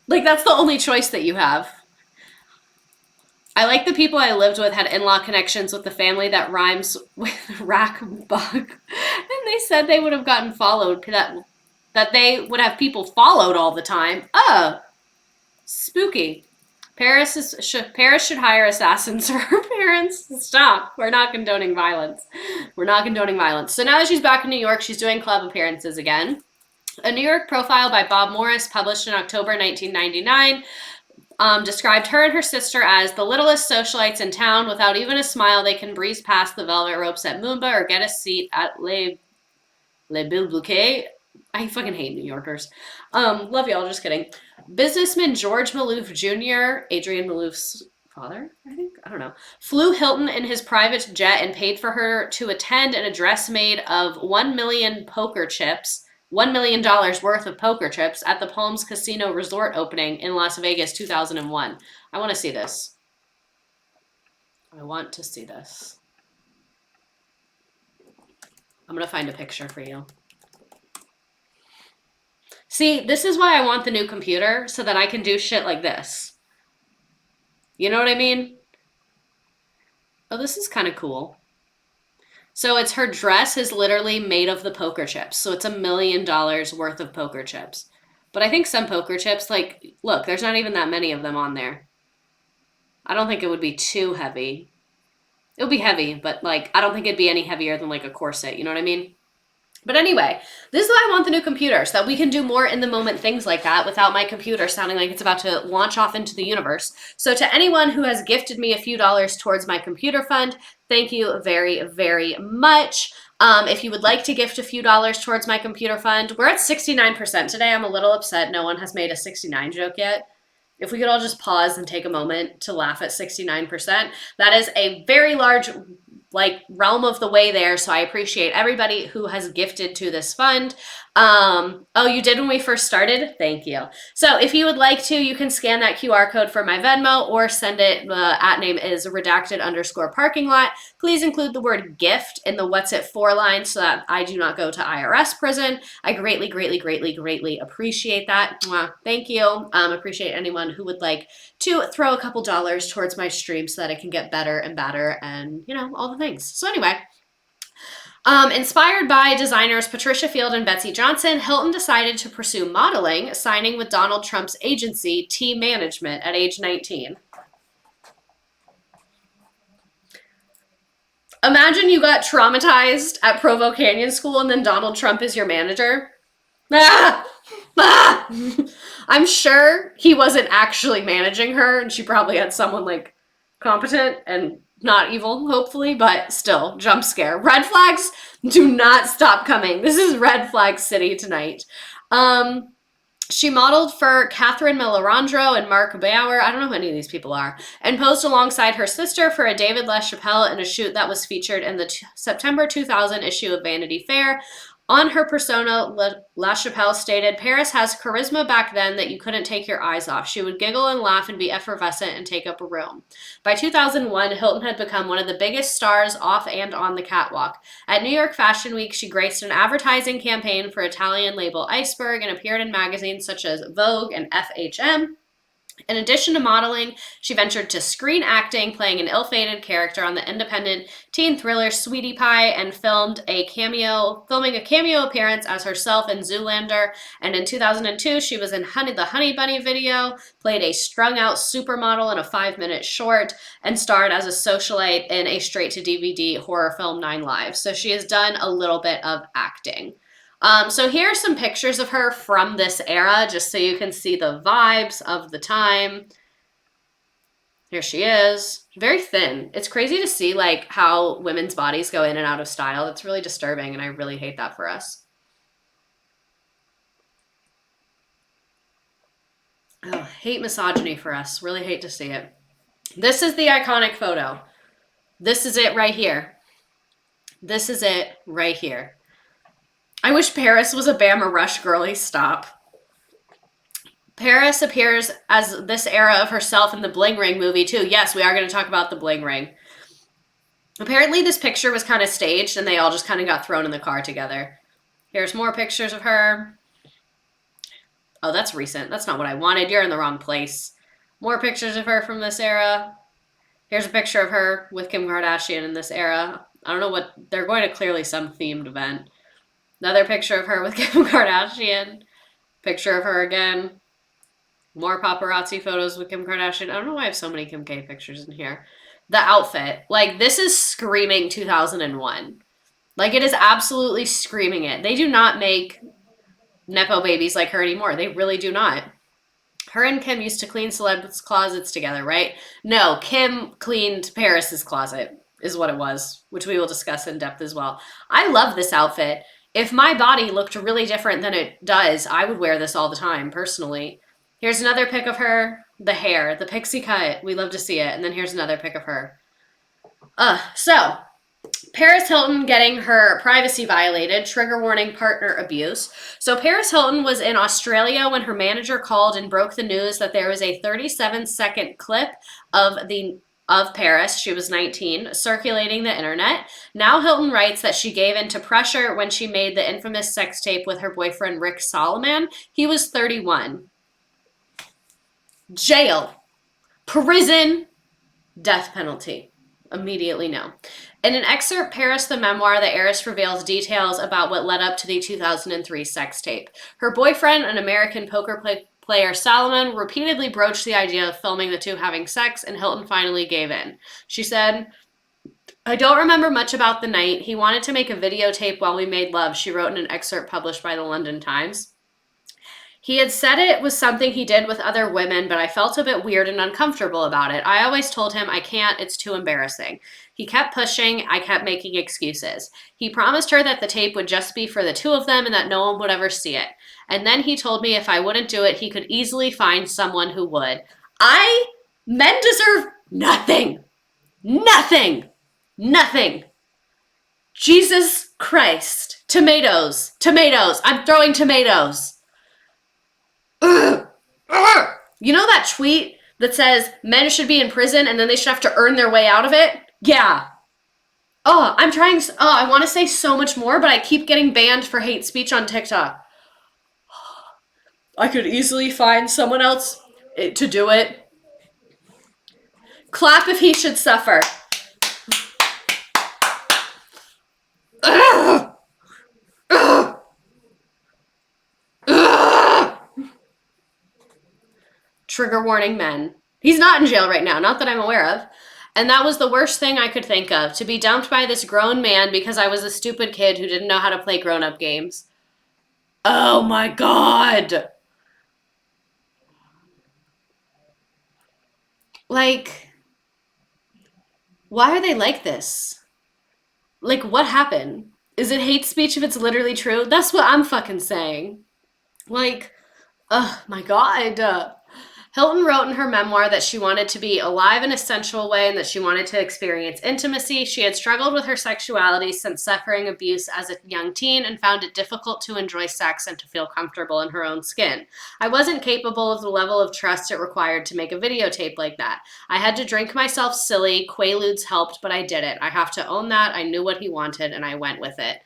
Like, that's the only choice that you have. I like the people I lived with had in-law connections with the family that rhymes with rack bug. And they said they would have gotten followed, that they would have people followed all the time. Oh, spooky. Paris should hire assassins for her parents. Stop. We're not condoning violence. We're not condoning violence. So now that she's back in New York, she's doing club appearances again. A New York profile by Bob Morris, published in October 1999, described her and her sister as the littlest socialites in town. Without even a smile, they can breeze past the velvet ropes at Moomba or get a seat at Les Bibliothèques. I fucking hate New Yorkers. Love y'all, just kidding. Businessman George Maloof Jr., Adrian Maloof's father, I think? I don't know. Flew Hilton in his private jet and paid for her to attend an address made of $1 million poker chips. $1 million worth of poker chips at the Palms Casino Resort opening in Las Vegas 2001. I want to see this. I want to see this. I'm going to find a picture for you. See, this is why I want the new computer, so that I can do shit like this. You know what I mean? Oh, this is kind of cool. So it's her dress is literally made of the poker chips. So it's $1 million worth of poker chips. But I think some poker chips, like, look, there's not even that many of them on there. I don't think it would be too heavy. It would be heavy, but, like, I don't think it'd be any heavier than, like, a corset. You know what I mean? But anyway, this is why I want the new computer, so that we can do more in-the-moment things like that without my computer sounding like it's about to launch off into the universe. So to anyone who has gifted me a few dollars towards my computer fund, thank you very, very much. If you would like to gift a few dollars towards my computer fund, we're at 69% today. I'm a little upset no one has made a 69 joke yet. If we could all just pause and take a moment to laugh at 69%, that is a very large realm of the way there, so I appreciate everybody who has gifted to this fund. Oh, you did when we first started? Thank you. So if you would like to, you can scan that QR code for my Venmo or send it, at name is redacted_parking lot. Please include the word gift in the what's it for line so that I do not go to IRS prison. I greatly, greatly, greatly, greatly appreciate that. Mwah. Thank you. Appreciate anyone who would like to throw a couple dollars towards my stream so that it can get better and better and, you know, all the things. So anyway, inspired by designers Patricia Field and Betsy Johnson, Hilton decided to pursue modeling, signing with Donald Trump's agency, T Management, at age 19. Imagine you got traumatized at Provo Canyon School and then Donald Trump is your manager. Ah! Ah! I'm sure he wasn't actually managing her and she probably had someone like competent and not evil, hopefully, but still, jump scare. Red flags do not stop coming. This is red flag city tonight. She modeled for Catherine Melarandro and Mark Bauer. I don't know who any of these people are. And posed alongside her sister for a David LaChapelle in a shoot that was featured in the September 2000 issue of Vanity Fair. On her persona, LaChapelle stated, Paris has charisma back then that you couldn't take your eyes off. She would giggle and laugh and be effervescent and take up a room. By 2001, Hilton had become one of the biggest stars off and on the catwalk. At New York Fashion Week, she graced an advertising campaign for Italian label Iceberg and appeared in magazines such as Vogue and FHM. In addition to modeling, she ventured to screen acting, playing an ill-fated character on the independent teen thriller Sweetie Pie, and filming a cameo appearance as herself in Zoolander. And in 2002, she was in the Honey Bunny video, played a strung-out supermodel in a 5-minute short, and starred as a socialite in a straight-to-DVD horror film 9 Lives. So she has done a little bit of acting. So here are some pictures of her from this era, just so you can see the vibes of the time. Here she is. Very thin. It's crazy to see like how women's bodies go in and out of style. It's really disturbing, and I really hate that for us. Oh, hate misogyny for us. Really hate to see it. This is the iconic photo. This is it right here. This is it right here. I wish Paris was a Bama Rush girly. Stop. Paris appears as this era of herself in the Bling Ring movie, too. Yes, we are going to talk about the Bling Ring. Apparently, this picture was kind of staged, and they all just kind of got thrown in the car together. Here's more pictures of her. Oh, that's recent. That's not what I wanted. You're in the wrong place. More pictures of her from this era. Here's a picture of her with Kim Kardashian in this era. I don't know what... They're going to clearly some themed event. Another picture of her with Kim Kardashian. Picture of her again. More paparazzi photos with Kim Kardashian. I don't know why I have so many Kim K pictures in here. The outfit. Like, this is screaming 2001. Like, it is absolutely screaming it. They do not make Nepo babies like her anymore. They really do not. Her and Kim used to clean celebs' closets together, right? No, Kim cleaned Paris's closet, is what it was, which we will discuss in depth as well. I love this outfit. If my body looked really different than it does, I would wear this all the time, personally. Here's another pic of her. The hair, the pixie cut. We love to see it. And then here's another pic of her. So, Paris Hilton getting her privacy violated, trigger warning, partner abuse. So Paris Hilton was in Australia when her manager called and broke the news that there was a 37-second clip of Paris, she was 19, circulating the internet. Now Hilton writes that she gave in to pressure when she made the infamous sex tape with her boyfriend Rick Solomon. He was 31. Jail. Prison. Death penalty. Immediately no. In an excerpt, Paris the Memoir, the heiress reveals details about what led up to the 2003 sex tape. Her boyfriend, an American poker player Solomon, repeatedly broached the idea of filming the two having sex, and Hilton finally gave in. She said, I don't remember much about the night. He wanted to make a videotape while we made love, she wrote in an excerpt published by the London Times. He had said it was something he did with other women, but I felt a bit weird and uncomfortable about it. I always told him, I can't, it's too embarrassing. He kept pushing, I kept making excuses. He promised her that the tape would just be for the two of them and that no one would ever see it. And then he told me if I wouldn't do it, he could easily find someone who would. Men deserve nothing. Nothing. Nothing. Jesus Christ. Tomatoes. Tomatoes. I'm throwing tomatoes. Ugh. Ugh. You know that tweet that says men should be in prison and then they should have to earn their way out of it? Yeah. I want to say so much more, but I keep getting banned for hate speech on TikTok. I could easily find someone else to do it. Clap if he should suffer. Ugh. Ugh. Ugh. Trigger warning men. He's not in jail right now, not that I'm aware of. And that was the worst thing I could think of, to be dumped by this grown man because I was a stupid kid who didn't know how to play grown-up games. Oh my God. Like, why are they like this? Like, what happened? Is it hate speech if it's literally true? That's what I'm fucking saying. Like, oh my God. Hilton wrote in her memoir that she wanted to be alive in a sensual way and that she wanted to experience intimacy. She had struggled with her sexuality since suffering abuse as a young teen and found it difficult to enjoy sex and to feel comfortable in her own skin. I wasn't capable of the level of trust it required to make a videotape like that. I had to drink myself silly. Quaaludes helped, but I did it. I have to own that. I knew what he wanted and I went with it.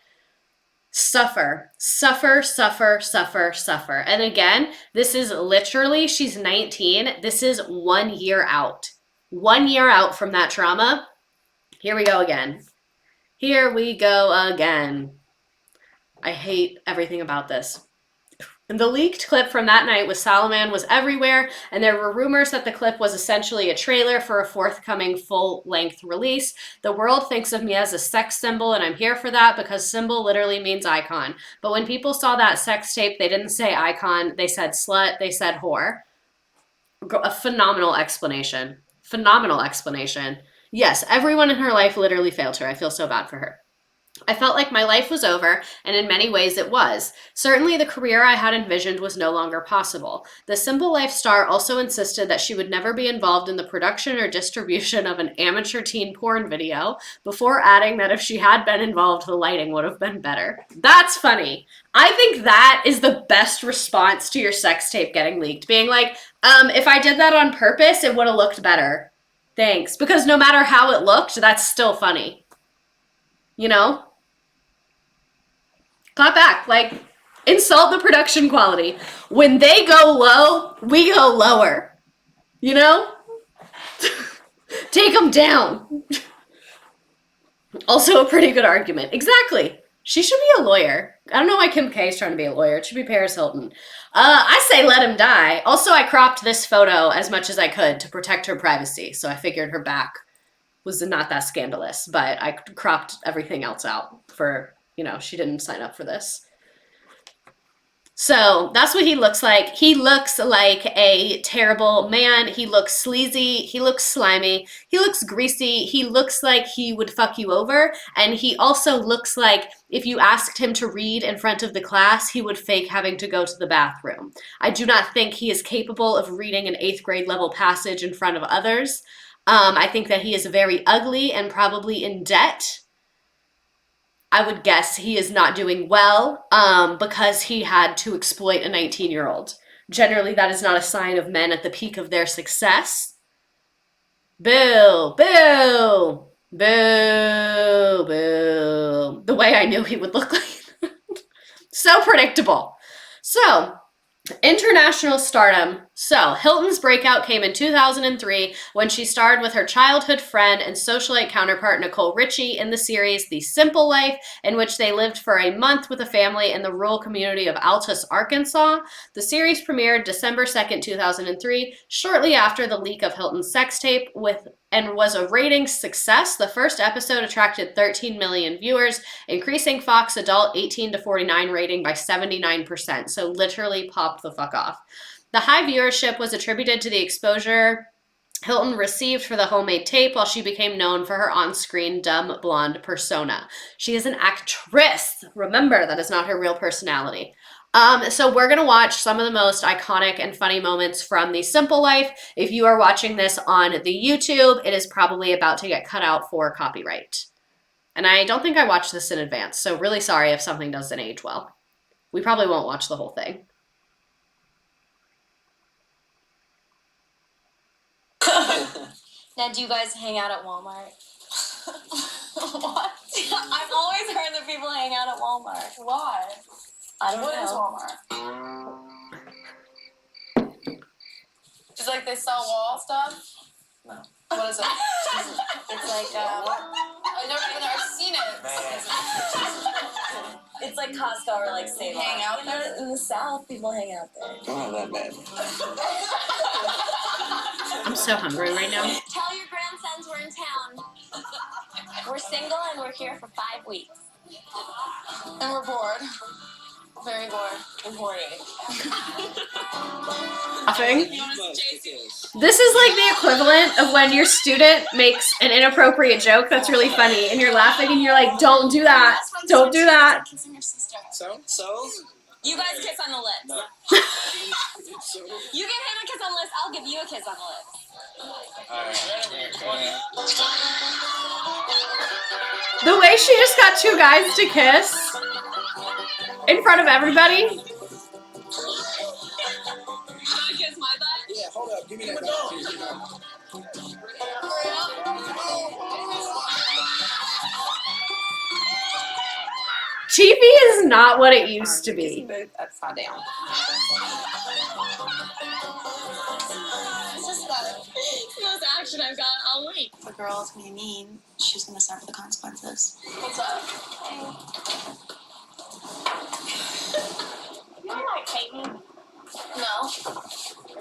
Suffer, suffer, suffer, suffer, suffer. And again, this is literally, she's 19. This is 1 year out. 1 year out from that trauma. Here we go again. Here we go again. I hate everything about this. The leaked clip from that night with Salaman was everywhere, and there were rumors that the clip was essentially a trailer for a forthcoming full-length release. The world thinks of me as a sex symbol, and I'm here for that because symbol literally means icon. But when people saw that sex tape, they didn't say icon, they said slut, they said whore. A phenomenal explanation. Phenomenal explanation. Yes, everyone in her life literally failed her. I feel so bad for her. I felt like my life was over, and in many ways it was. Certainly the career I had envisioned was no longer possible. The Simple Life star also insisted that she would never be involved in the production or distribution of an amateur teen porn video, before adding that if she had been involved, the lighting would have been better. That's funny. I think that is the best response to your sex tape getting leaked. Being like, if I did that on purpose, it would have looked better. Thanks. Because no matter how it looked, that's still funny. You know? Clap back, like, insult the production quality. When they go low, we go lower. You know? Take them down. Also a pretty good argument. Exactly. She should be a lawyer. I don't know why Kim K is trying to be a lawyer. It should be Paris Hilton. I say let him die. Also, I cropped this photo as much as I could to protect her privacy, so I figured her back was not that scandalous, but I cropped everything else out for... You know, she didn't sign up for this. So that's what he looks like. He looks like a terrible man. He looks sleazy. He looks slimy. He looks greasy. He looks like he would fuck you over. And he also looks like if you asked him to read in front of the class, he would fake having to go to the bathroom. I do not think he is capable of reading an 8th grade level passage in front of others. I think that he is very ugly and probably in debt. I would guess he is not doing well because he had to exploit a 19-year-old. Generally, that is not a sign of men at the peak of their success. Boo, boo, boo, boo. The way I knew he would look like. So predictable. So, international stardom. So, Hilton's breakout came in 2003 when she starred with her childhood friend and socialite counterpart Nicole Richie in the series The Simple Life, in which they lived for a month with a family in the rural community of Altus, Arkansas. The series premiered December 2nd, 2003, shortly after the leak of Hilton's sex tape, and was a ratings success. The first episode attracted 13 million viewers, increasing Fox adult 18 to 49 rating by 79%, so literally popped the fuck off. The high viewership was attributed to the exposure Hilton received for the homemade tape, while she became known for her on-screen dumb blonde persona. She is an actress. Remember, that is not her real personality. So we're going to watch some of the most iconic and funny moments from The Simple Life. If you are watching this on the YouTube, it is probably about to get cut out for copyright. And I don't think I watched this in advance, so really sorry if something doesn't age well. We probably won't watch the whole thing. Now, do you guys hang out at Walmart? What? I've always heard that people hang out at Walmart. Why? I don't know. What is Walmart? Just like they sell wall stuff? No. What is it? It's like, I've never seen it. It's like Costco or like Save On. Hang out there? In the South, people hang out there. Don't have that bad. I'm so hungry right now. Tell your grandsons we're in town. We're single and we're here for 5 weeks. And we're bored. Very bored and horny. Laughing. This is like the equivalent of when your student makes an inappropriate joke that's really funny and you're laughing and you're like, don't do that. Don't do that. So? You guys kiss on the lips. You give him a kiss on the lips, I'll give you a kiss on the lips. The way she just got two guys to kiss in front of everybody. Can I kiss my butt? Yeah, hold up. Give me that dog. TV is not what it used to be. Both upside down. It's just the most action I've got all week. If a girl is gonna be mean, she's gonna suffer the consequences. What's up? You don't like hate me? No.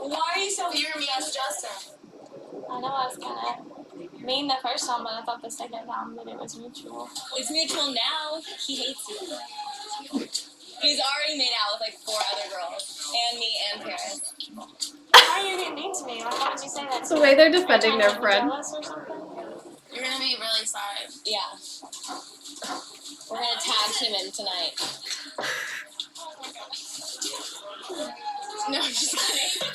Why are you so here me as Justin? I know I was kind of mean the first time, but I thought the second time that it was mutual. It's mutual now. He hates you. He's already made out with like 4 other girls. And me and Paris. Why are you getting mean to me? Like, why would you say that? It's the way they're defending their friend. Jealous or something? You're gonna be really sorry. Yeah. We're gonna tag him in tonight. No, I'm just kidding.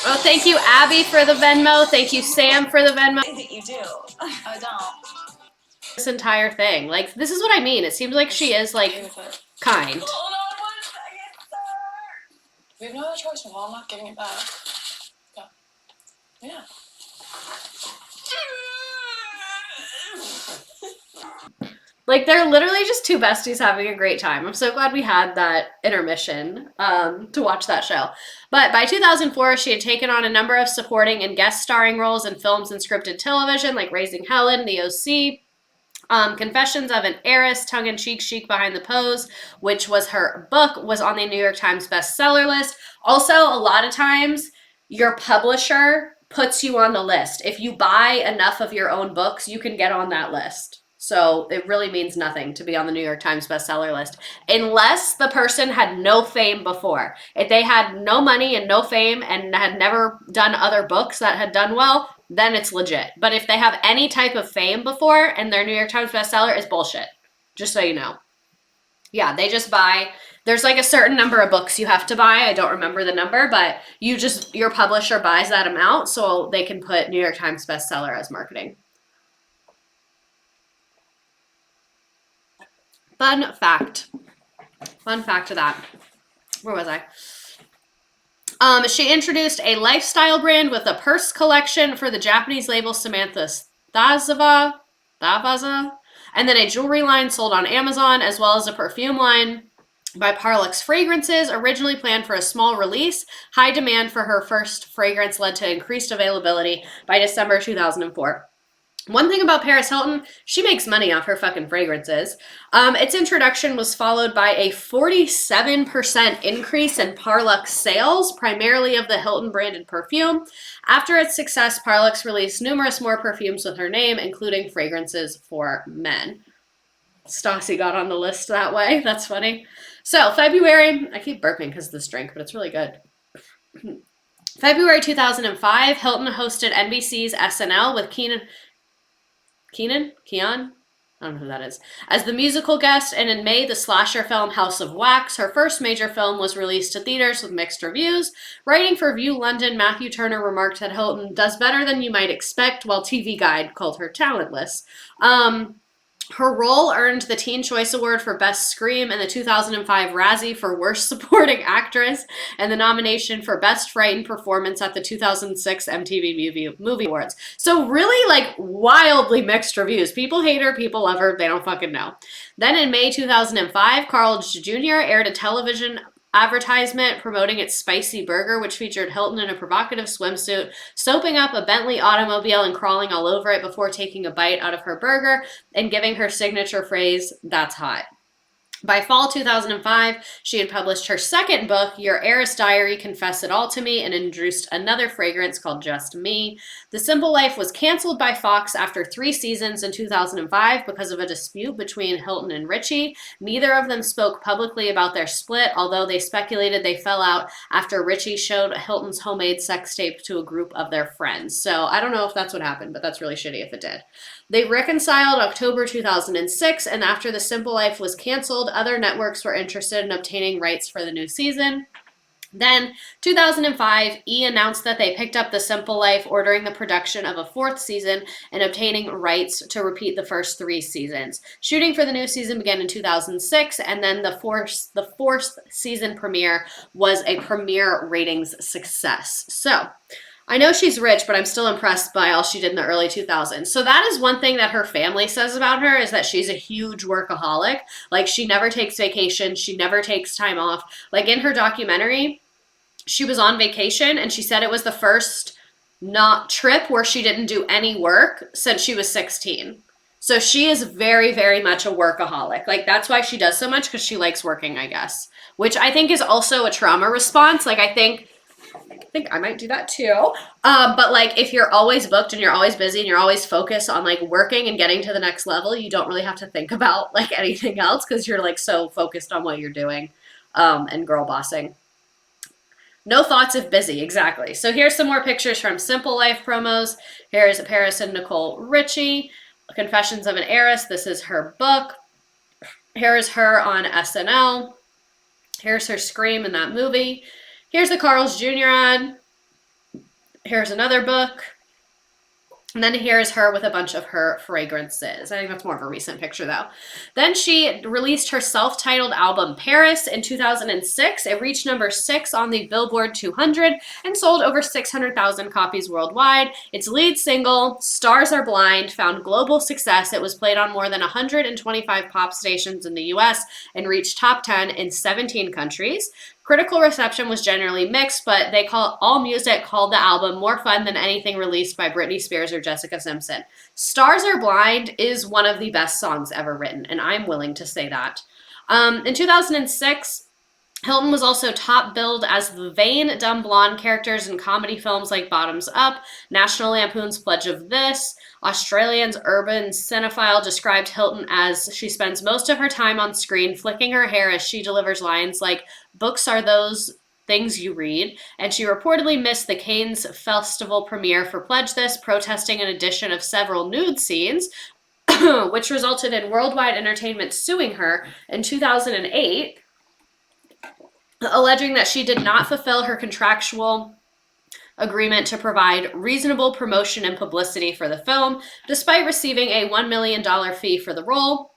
Oh, thank you, Abby, for the Venmo. Thank you, Sam, for the Venmo. That you do. I don't. This entire thing. Like, this is what I mean. It seems like she is, like, kind. Hold on 1 second, sir. We have no other choice, Nicole. I'm not giving it back. Go. Yeah. Like, they're literally just two besties having a great time. I'm so glad we had that intermission to watch that show. But by 2004, she had taken on a number of supporting and guest starring roles in films and scripted television, like Raising Helen, The O.C., Confessions of an Heiress, Tongue-in-Cheek, Chic Behind the Pose, which was her book, was on the New York Times bestseller list. Also, a lot of times, your publisher puts you on the list. If you buy enough of your own books, you can get on that list. So it really means nothing to be on the New York Times bestseller list, unless the person had no fame before. If they had no money and no fame and had never done other books that had done well, then it's legit. But if they have any type of fame before and their New York Times bestseller, is bullshit. Just so you know. Yeah, they just buy. There's like a certain number of books you have to buy. I don't remember the number, but your publisher buys that amount so they can put New York Times bestseller as marketing. Fun fact. Fun fact of that. Where was I? She introduced a lifestyle brand with a purse collection for the Japanese label Samantha Thavaza, and then a jewelry line sold on Amazon, as well as a perfume line by Parlux Fragrances, originally planned for a small release. High demand for her first fragrance led to increased availability by December 2004. One thing about Paris Hilton, she makes money off her fucking fragrances. Its introduction was followed by a 47% increase in Parlux sales, primarily of the Hilton branded perfume. After its success, Parlux released numerous more perfumes with her name, including fragrances for men. Stassi got on the list that way. That's funny. So, February, I keep burping because of this drink, but it's really good. February 2005, Hilton hosted NBC's SNL with Keon? I don't know who that is. As the musical guest, and in May, the slasher film House of Wax, her first major film, was released to theaters with mixed reviews. Writing for View London, Matthew Turner remarked that Hilton does better than you might expect, while TV Guide called her talentless. Her role earned the Teen Choice Award for Best Scream and the 2005 Razzie for Worst Supporting Actress, and the nomination for Best Frightened Performance at the 2006 MTV Movie Awards. So really, like, wildly mixed reviews. People hate her, people love her, they don't fucking know. Then in May 2005, Carl Jr. aired a television advertisement promoting its spicy burger, which featured Hilton in a provocative swimsuit, soaping up a Bentley automobile and crawling all over it before taking a bite out of her burger and giving her signature phrase, "That's hot." By fall 2005, she had published her second book, Your Heiress Diary, Confess It All to Me, and introduced another fragrance called Just Me. The Simple Life was canceled by Fox after 3 seasons in 2005 because of a dispute between Hilton and Richie. Neither of them spoke publicly about their split, although they speculated they fell out after Richie showed Hilton's homemade sex tape to a group of their friends. So I don't know if that's what happened, but that's really shitty if it did. They reconciled October 2006, and after The Simple Life was canceled, other networks were interested in obtaining rights for the new season. Then, 2005, E! announced that they picked up The Simple Life, ordering the production of a 4th season and obtaining rights to repeat the first 3 seasons. Shooting for the new season began in 2006, and then the fourth season premiere was a premiere ratings success. So, I know she's rich, but I'm still impressed by all she did in the early 2000s. So that is one thing that her family says about her, is that she's a huge workaholic. Like, she never takes vacation. She never takes time off. Like, in her documentary, she was on vacation and she said it was the first not trip where she didn't do any work since she was 16. So she is very, very much a workaholic. Like, that's why she does so much, because she likes working, I guess. Which I think is also a trauma response. Like, I think I might do that too. But like, if you're always booked and you're always busy and you're always focused on like working and getting to the next level, you don't really have to think about like anything else, because you're like so focused on what you're doing, and girl bossing. No thoughts if busy, exactly. So here's some more pictures from Simple Life promos. Here's Paris and Nicole Richie, Confessions of an Heiress. This is her book. Here's her on SNL. Here's her Scream in that movie. Here's the Carl's Jr. ad. Here's another book. And then here's her with a bunch of her fragrances. I think that's more of a recent picture, though. Then she released her self-titled album, Paris, in 2006. It reached number 6 on the Billboard 200 and sold over 600,000 copies worldwide. Its lead single, Stars Are Blind, found global success. It was played on more than 125 pop stations in the US and reached top 10 in 17 countries. Critical reception was generally mixed, but AllMusic called the album more fun than anything released by Britney Spears or Jessica Simpson. Stars Are Blind is one of the best songs ever written, and I'm willing to say that. In 2006, Hilton was also top billed as the vain, dumb blonde characters in comedy films like Bottoms Up, National Lampoon's Pledge of This. Australian's urban cinephile described Hilton as she spends most of her time on screen flicking her hair as she delivers lines like, "Books are those things you read," and she reportedly missed the Cannes Festival premiere for Pledge This, protesting an addition of several nude scenes, which resulted in Worldwide Entertainment suing her in 2008, alleging that she did not fulfill her contractual agreement to provide reasonable promotion and publicity for the film. Despite receiving a $1 million fee for the role,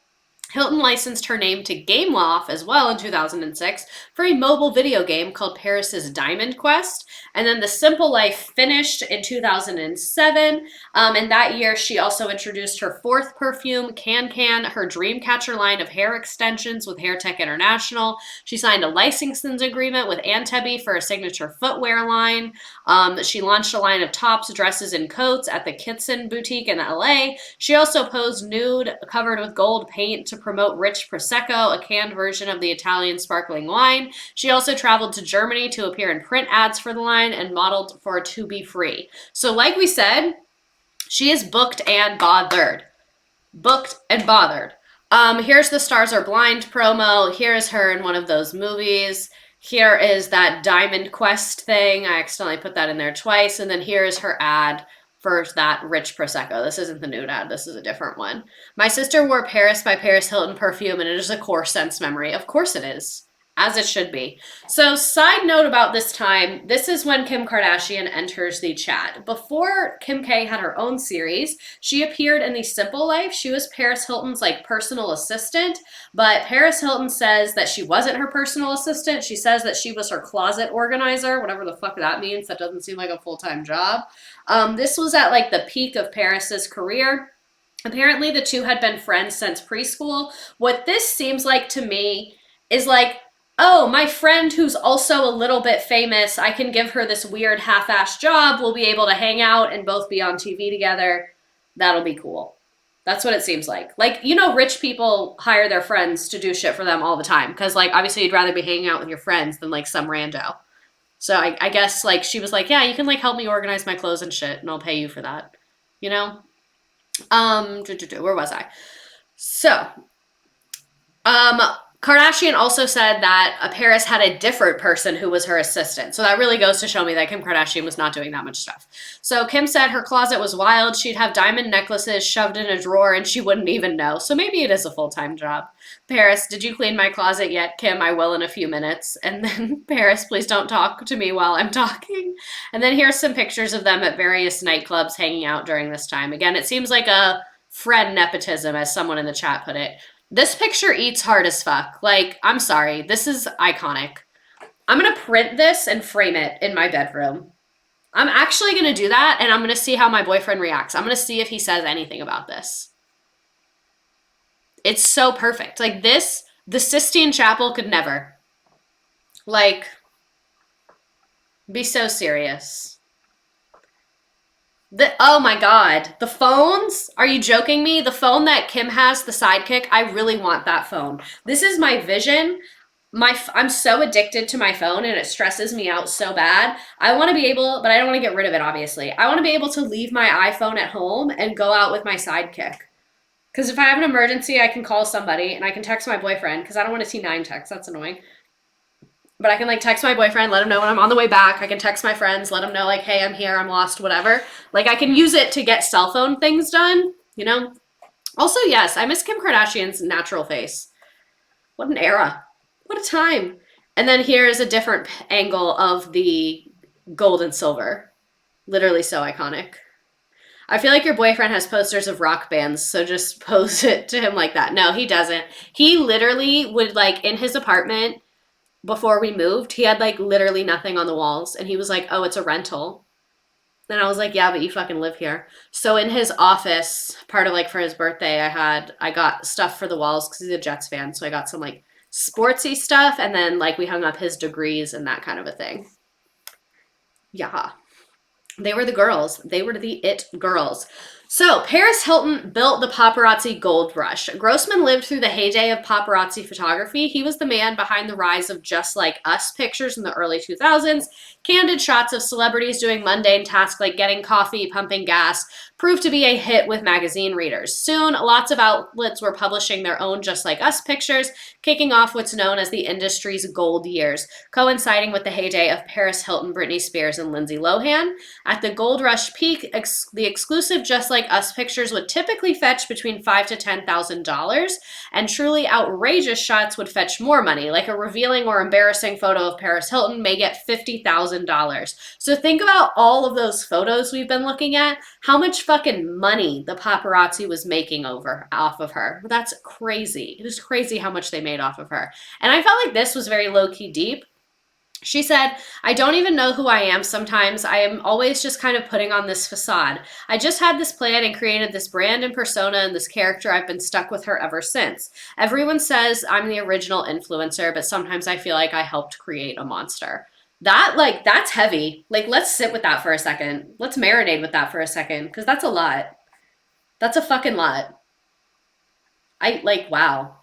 Hilton licensed her name to Gameloft as well in 2006 for a mobile video game called Paris's Diamond Quest. And then The Simple Life finished in 2007. And that year, she also introduced her 4th perfume, Can, her Dreamcatcher line of hair extensions with Hair Tech International. She signed a licensing agreement with Antebby for a signature footwear line. She launched a line of tops, dresses, and coats at the Kitson boutique in LA. She also posed nude, covered with gold paint, to promote Rich Prosecco, a canned version of the Italian sparkling wine. She also traveled to Germany to appear in print ads for the line and modeled for To Be Free. So like we said, she is booked and bothered. Booked and bothered. Here's the Stars Are Blind promo. Here's her in one of those movies. Here is that Diamond Quest thing. I accidentally put that in there twice. And then here's her ad for that Rich Prosecco. This isn't the nude ad. This is a different one. My sister wore Paris by Paris Hilton perfume, and it is a core sense memory. Of course it is. As it should be. So, side note about this time, this is when Kim Kardashian enters the chat. Before Kim K had her own series, she appeared in The Simple Life. She was Paris Hilton's like personal assistant, but Paris Hilton says that she wasn't her personal assistant. She says that she was her closet organizer, whatever the fuck that means. That doesn't seem like a full-time job. This was at like the peak of Paris's career. Apparently, the two had been friends since preschool. What this seems like to me is like, oh, my friend who's also a little bit famous, I can give her this weird half-assed job. We'll be able to hang out and both be on TV together. That'll be cool. That's what it seems like. Like, you know, rich people hire their friends to do shit for them all the time. Because, like, obviously you'd rather be hanging out with your friends than, like, some rando. So I guess, like, she was like, yeah, you can, like, help me organize my clothes and shit, and I'll pay you for that. You know? Where was I? So, Kardashian also said that Paris had a different person who was her assistant. So that really goes to show me that Kim Kardashian was not doing that much stuff. So Kim said her closet was wild. She'd have diamond necklaces shoved in a drawer and she wouldn't even know. So maybe it is a full-time job. Paris, did you clean my closet yet? Kim, I will in a few minutes. And then Paris, please don't talk to me while I'm talking. And then here's some pictures of them at various nightclubs hanging out during this time. Again, it seems like a friend nepotism, as someone in the chat put it. This picture eats hard as fuck. Like, I'm sorry. This is iconic. I'm going to print this and frame it in my bedroom. I'm actually going to do that, and I'm going to see how my boyfriend reacts. I'm going to see if he says anything about this. It's so perfect. Like, this, the Sistine Chapel could never. Like, be so serious. Oh my god, the phones? Are you joking me? The phone that Kim has, the Sidekick, I really want that phone. This is my vision. I'm so addicted to my phone and it stresses me out so bad. I want to be able, but I don't want to get rid of it, obviously. I want to be able to leave my iPhone at home and go out with my Sidekick. Because if I have an emergency, I can call somebody and I can text my boyfriend because I don't want to see 9 texts. That's annoying. But I can like text my boyfriend, let him know when I'm on the way back. I can text my friends, let them know like, hey, I'm here, I'm lost, whatever. Like I can use it to get cell phone things done, you know? Also, yes, I miss Kim Kardashian's natural face. What an era. What a time. And then here's a different angle of the gold and silver. Literally so iconic. I feel like your boyfriend has posters of rock bands, so just pose it to him like that. No, he doesn't. He literally would like in his apartment, before we moved, he had like literally nothing on the walls and he was like, oh, it's a rental. And I was like, yeah, but you fucking live here. So in his office, part of like for his birthday, I got stuff for the walls because he's a Jets fan. So I got some like sportsy stuff and then like we hung up his degrees and that kind of a thing. Yeah. They were the girls. They were the it girls. So, Paris Hilton built the paparazzi gold rush. Grossman lived through the heyday of paparazzi photography. He was the man behind the rise of Just Like Us pictures in the early 2000s. Candid shots of celebrities doing mundane tasks like getting coffee, pumping gas, proved to be a hit with magazine readers. Soon, lots of outlets were publishing their own Just Like Us pictures, kicking off what's known as the industry's gold years, coinciding with the heyday of Paris Hilton, Britney Spears, and Lindsay Lohan. At the gold rush peak, the exclusive Just Like Us pictures would typically fetch between $5,000 to $10,000, and truly outrageous shots would fetch more money, like a revealing or embarrassing photo of Paris Hilton may get $50,000. So think about all of those photos we've been looking at, how much fucking money the paparazzi was making off of her. That's crazy. It is crazy how much they made off of her. And I felt like this was very low-key deep. She said, I don't even know who I am sometimes. I am always just kind of putting on this facade. I just had this plan and created this brand and persona and this character. I've been stuck with her ever since. Everyone says I'm the original influencer, but sometimes I feel like I helped create a monster. That's heavy. Like, let's sit with that for a second. Let's marinate with that for a second, because that's a lot. That's a fucking lot. Wow.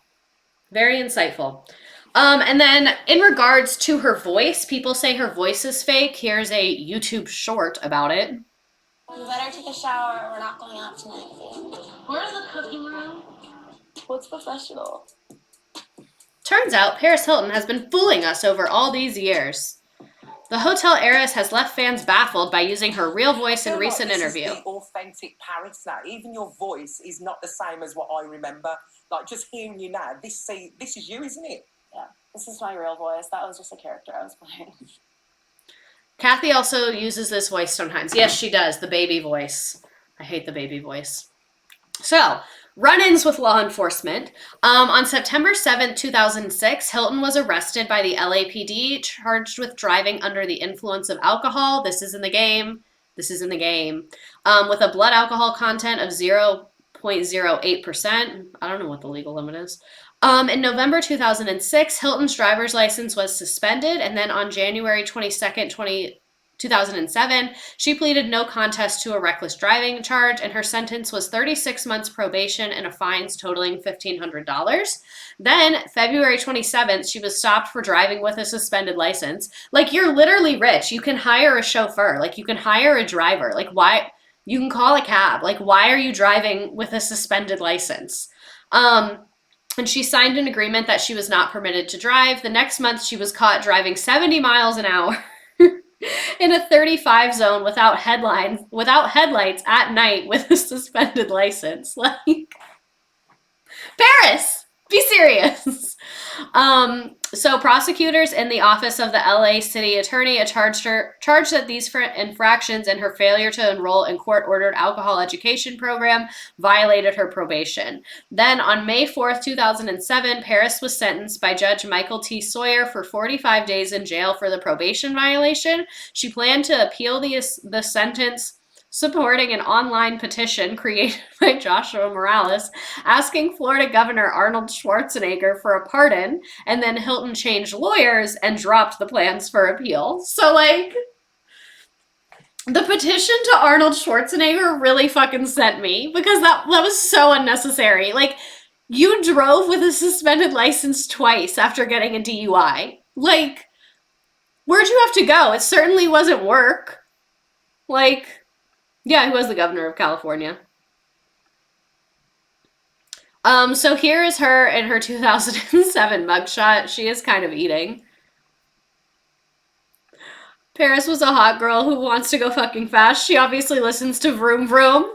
Very insightful. And then in regards to her voice, people say her voice is fake. Here's a YouTube short about it. You better take a shower. We're not going out tonight. Where's the cooking room? What's professional? Turns out Paris Hilton has been fooling us over all these years. The hotel heiress has left fans baffled by using her real voice in recent interview. This is the authentic Paris now. Even your voice is not the same as what I remember. Like, just hearing you now, this is you, isn't it? Yeah, this is my real voice. That was just a character I was playing. Kathy also uses this voice sometimes. Yes, she does. The baby voice. I hate the baby voice. So, run-ins with law enforcement. On September 7th, 2006, Hilton was arrested by the LAPD, charged with driving under the influence of alcohol. This is in the game. This is in the game. With a blood alcohol content of 0.08%. I don't know what the legal limit is. In November 2006, Hilton's driver's license was suspended, and then on January 22nd, 2007, she pleaded no contest to a reckless driving charge, and her sentence was 36 months probation and a fines totaling $1,500. Then, February 27th, she was stopped for driving with a suspended license. Like, you're literally rich. You can hire a chauffeur. Like, you can hire a driver. Like, why? You can call a cab. Like, why are you driving with a suspended license? and she signed an agreement that she was not permitted to drive. The next month, she was caught driving 70 miles an hour in a 35 zone without headlights at night with a suspended license. Like, Paris, be serious. So prosecutors in the office of the LA City Attorney charged that these infractions and her failure to enroll in court-ordered alcohol education program violated her probation. Then on May 4th, 2007, Paris was sentenced by Judge Michael T. Sawyer for 45 days in jail for the probation violation. She planned to appeal the sentence, supporting an online petition created by Joshua Morales asking Florida Governor Arnold Schwarzenegger for a pardon, and then Hilton changed lawyers and dropped the plans for appeal. So, like, the petition to Arnold Schwarzenegger really fucking sent me, because that was so unnecessary. Like, you drove with a suspended license twice after getting a DUI. Like, where'd you have to go? It certainly wasn't work. Like, yeah, he was the governor of California. So here is her in her 2007 mugshot. She is kind of eating. Paris was a hot girl who wants to go fucking fast. She obviously listens to Vroom Vroom.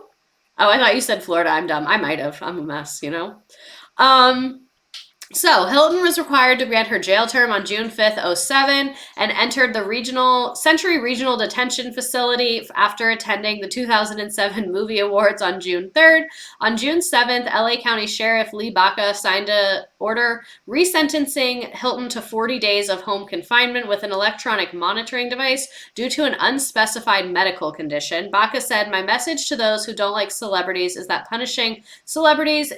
Oh, I thought you said Florida. I'm dumb. I might have. I'm a mess, you know? So Hilton was required to grant her jail term on June 5th, 07, and entered the Century Regional Detention Facility after attending the 2007 Movie Awards on June 3rd. On June 7th, LA County Sheriff Lee Baca signed an order resentencing Hilton to 40 days of home confinement with an electronic monitoring device due to an unspecified medical condition. Baca said, "My message to those who don't like celebrities is that punishing celebrities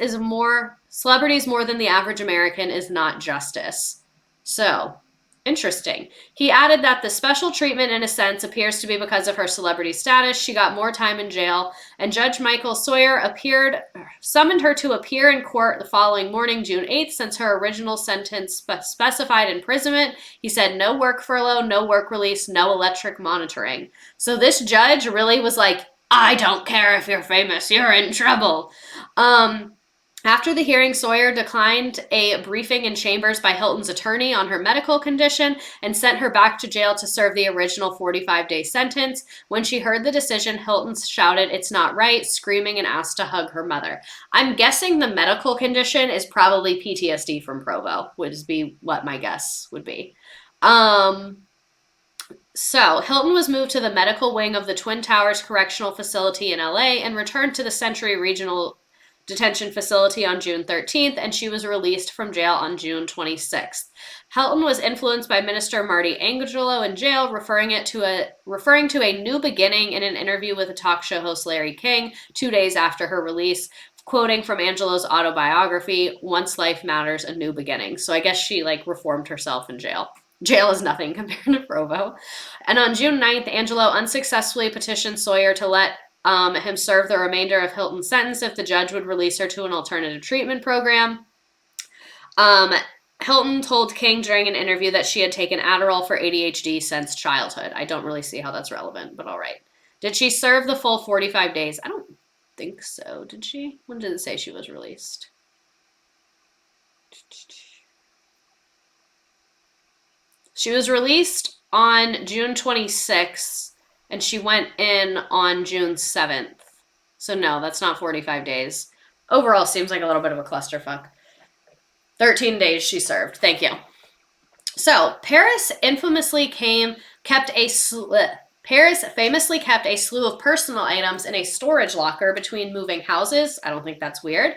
more than the average American is not justice." So, interesting. He added that the special treatment, in a sense, appears to be because of her celebrity status. She got more time in jail, and Judge Michael Sawyer summoned her to appear in court the following morning, June 8th, since her original sentence specified imprisonment. He said no work furlough, no work release, no electric monitoring. So this judge really was like, I don't care if you're famous, you're in trouble. After the hearing, Sawyer declined a briefing in chambers by Hilton's attorney on her medical condition and sent her back to jail to serve the original 45-day sentence. When she heard the decision, Hilton shouted, "It's not right," screaming, and asked to hug her mother. I'm guessing the medical condition is probably PTSD from Provo, would be what my guess would be. So, Hilton was moved to the medical wing of the Twin Towers Correctional Facility in LA and returned to the Century Regional Detention Facility on June 13th, and she was released from jail on June 26th. Hilton was influenced by Minister Marty Angelo in jail, referring to a new beginning in an interview with a talk show host Larry King 2 days after her release, quoting from Angelo's autobiography, "Once life matters, a new beginning." So I guess she reformed herself in jail. Jail is nothing compared to Provo. And on June 9th, Angelo unsuccessfully petitioned Sawyer to let him serve the remainder of Hilton's sentence if the judge would release her to an alternative treatment program. Hilton told King during an interview that she had taken Adderall for ADHD since childhood. I don't really see how that's relevant, but all right. Did she serve the full 45 days? I don't think so. Did she? When did it say she was released? She was released on June 26th. And she went in on June 7th. So no, that's not 45 days. Overall, seems like a little bit of a clusterfuck. 13 days she served. Thank you. So, Paris famously kept a slew of personal items in a storage locker between moving houses. I don't think that's weird.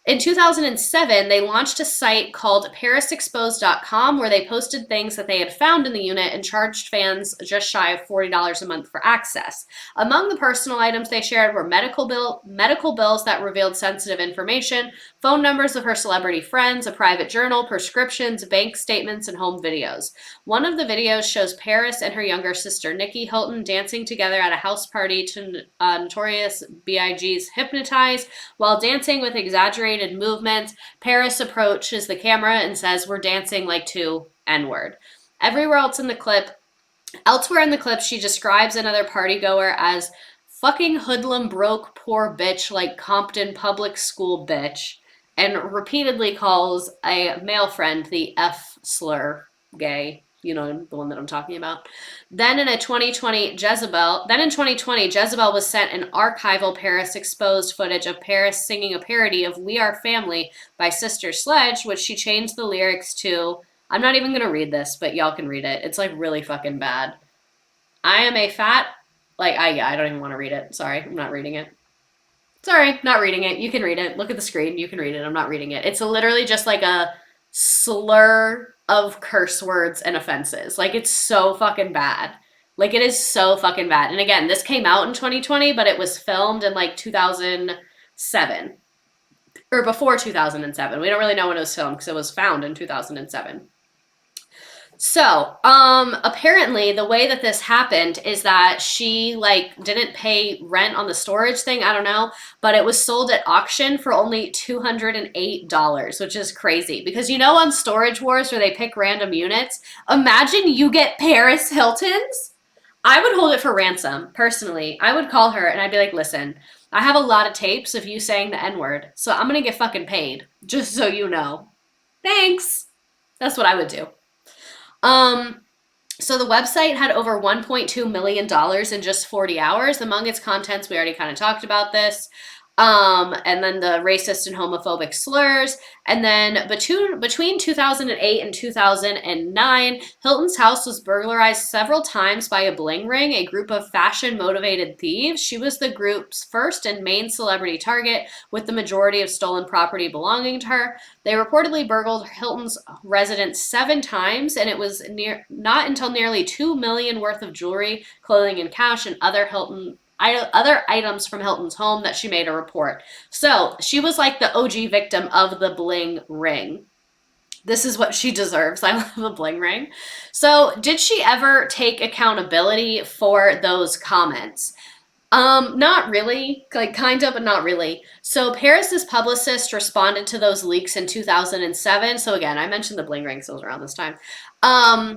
In 2007, they launched a site called ParisExposed.com where they posted things that they had found in the unit and charged fans just shy of $40 a month for access. Among the personal items they shared were medical bills that revealed sensitive information, phone numbers of her celebrity friends, a private journal, prescriptions, bank statements, and home videos. One of the videos shows Paris and her younger sister Nikki Hilton dancing together at a house party to Notorious B.I.G.'s Hypnotize. While dancing with exaggerated movements, Paris approaches the camera and says, "We're dancing like two N-word." Elsewhere in the clip, she describes another partygoer as fucking hoodlum broke poor bitch like Compton public school bitch. and repeatedly calls a male friend the F slur gay. You know, the one that I'm talking about. Then in 2020, Jezebel was sent an archival Paris exposed footage of Paris singing a parody of We Are Family by Sister Sledge, which she changed the lyrics to. I'm not even going to read this, but y'all can read it. It's like really fucking bad. I am a fat, I don't even want to read it. Sorry, I'm not reading it. Sorry, not reading it. You can read it. Look at the screen. You can read it. I'm not reading it. It's literally just like a slur of curse words and offenses. Like, it's so fucking bad. Like, it is so fucking bad. And again, this came out in 2020, but it was filmed in like 2007. Or before 2007. We don't really know when it was filmed because it was found in 2007. So, apparently the way that this happened is that she, like, didn't pay rent on the storage thing, I don't know, but it was sold at auction for only $208, which is crazy. Because you know on Storage Wars where they pick random units, imagine you get Paris Hilton's? I would hold it for ransom, personally. I would call her and I'd be like, listen, I have a lot of tapes of you saying the N-word, so I'm gonna get fucking paid, just so you know. Thanks! That's what I would do. So the website had over $1.2 million in just 40 hours. Among its contents, we already kind of talked about this. And then the racist and homophobic slurs. And then between 2008 and 2009, Hilton's house was burglarized several times by a bling ring, a group of fashion-motivated thieves. She was the group's first and main celebrity target, with the majority of stolen property belonging to her. They reportedly burgled Hilton's residence 7 times, and it was not until nearly $2 million worth of jewelry, clothing, and cash and other items from Hilton's home that she made a report. So she was like the OG victim of the bling ring. This is what she deserves. I love a bling ring. So did she ever take accountability for those comments? Not really, like kind of, but not really. So Paris's publicist responded to those leaks in 2007. So again, I mentioned the bling ring, so it was around this time. Where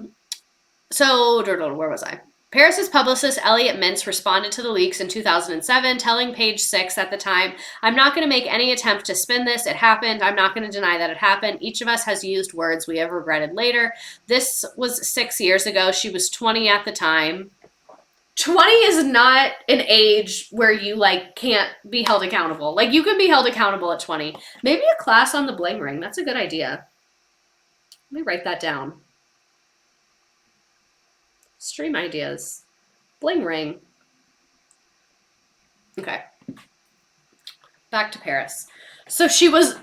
was I? Paris's publicist, Elliot Mintz, responded to the leaks in 2007, telling Page Six at the time, I'm not going to make any attempt to spin this. It happened. I'm not going to deny that it happened. Each of us has used words we have regretted later. This was 6 years ago. She was 20 at the time. 20 is not an age where you, like, can't be held accountable. Like, you can be held accountable at 20. Maybe a class on the bling ring. That's a good idea. Let me write that down. Stream ideas. Bling ring. Okay. Back to Paris. So she was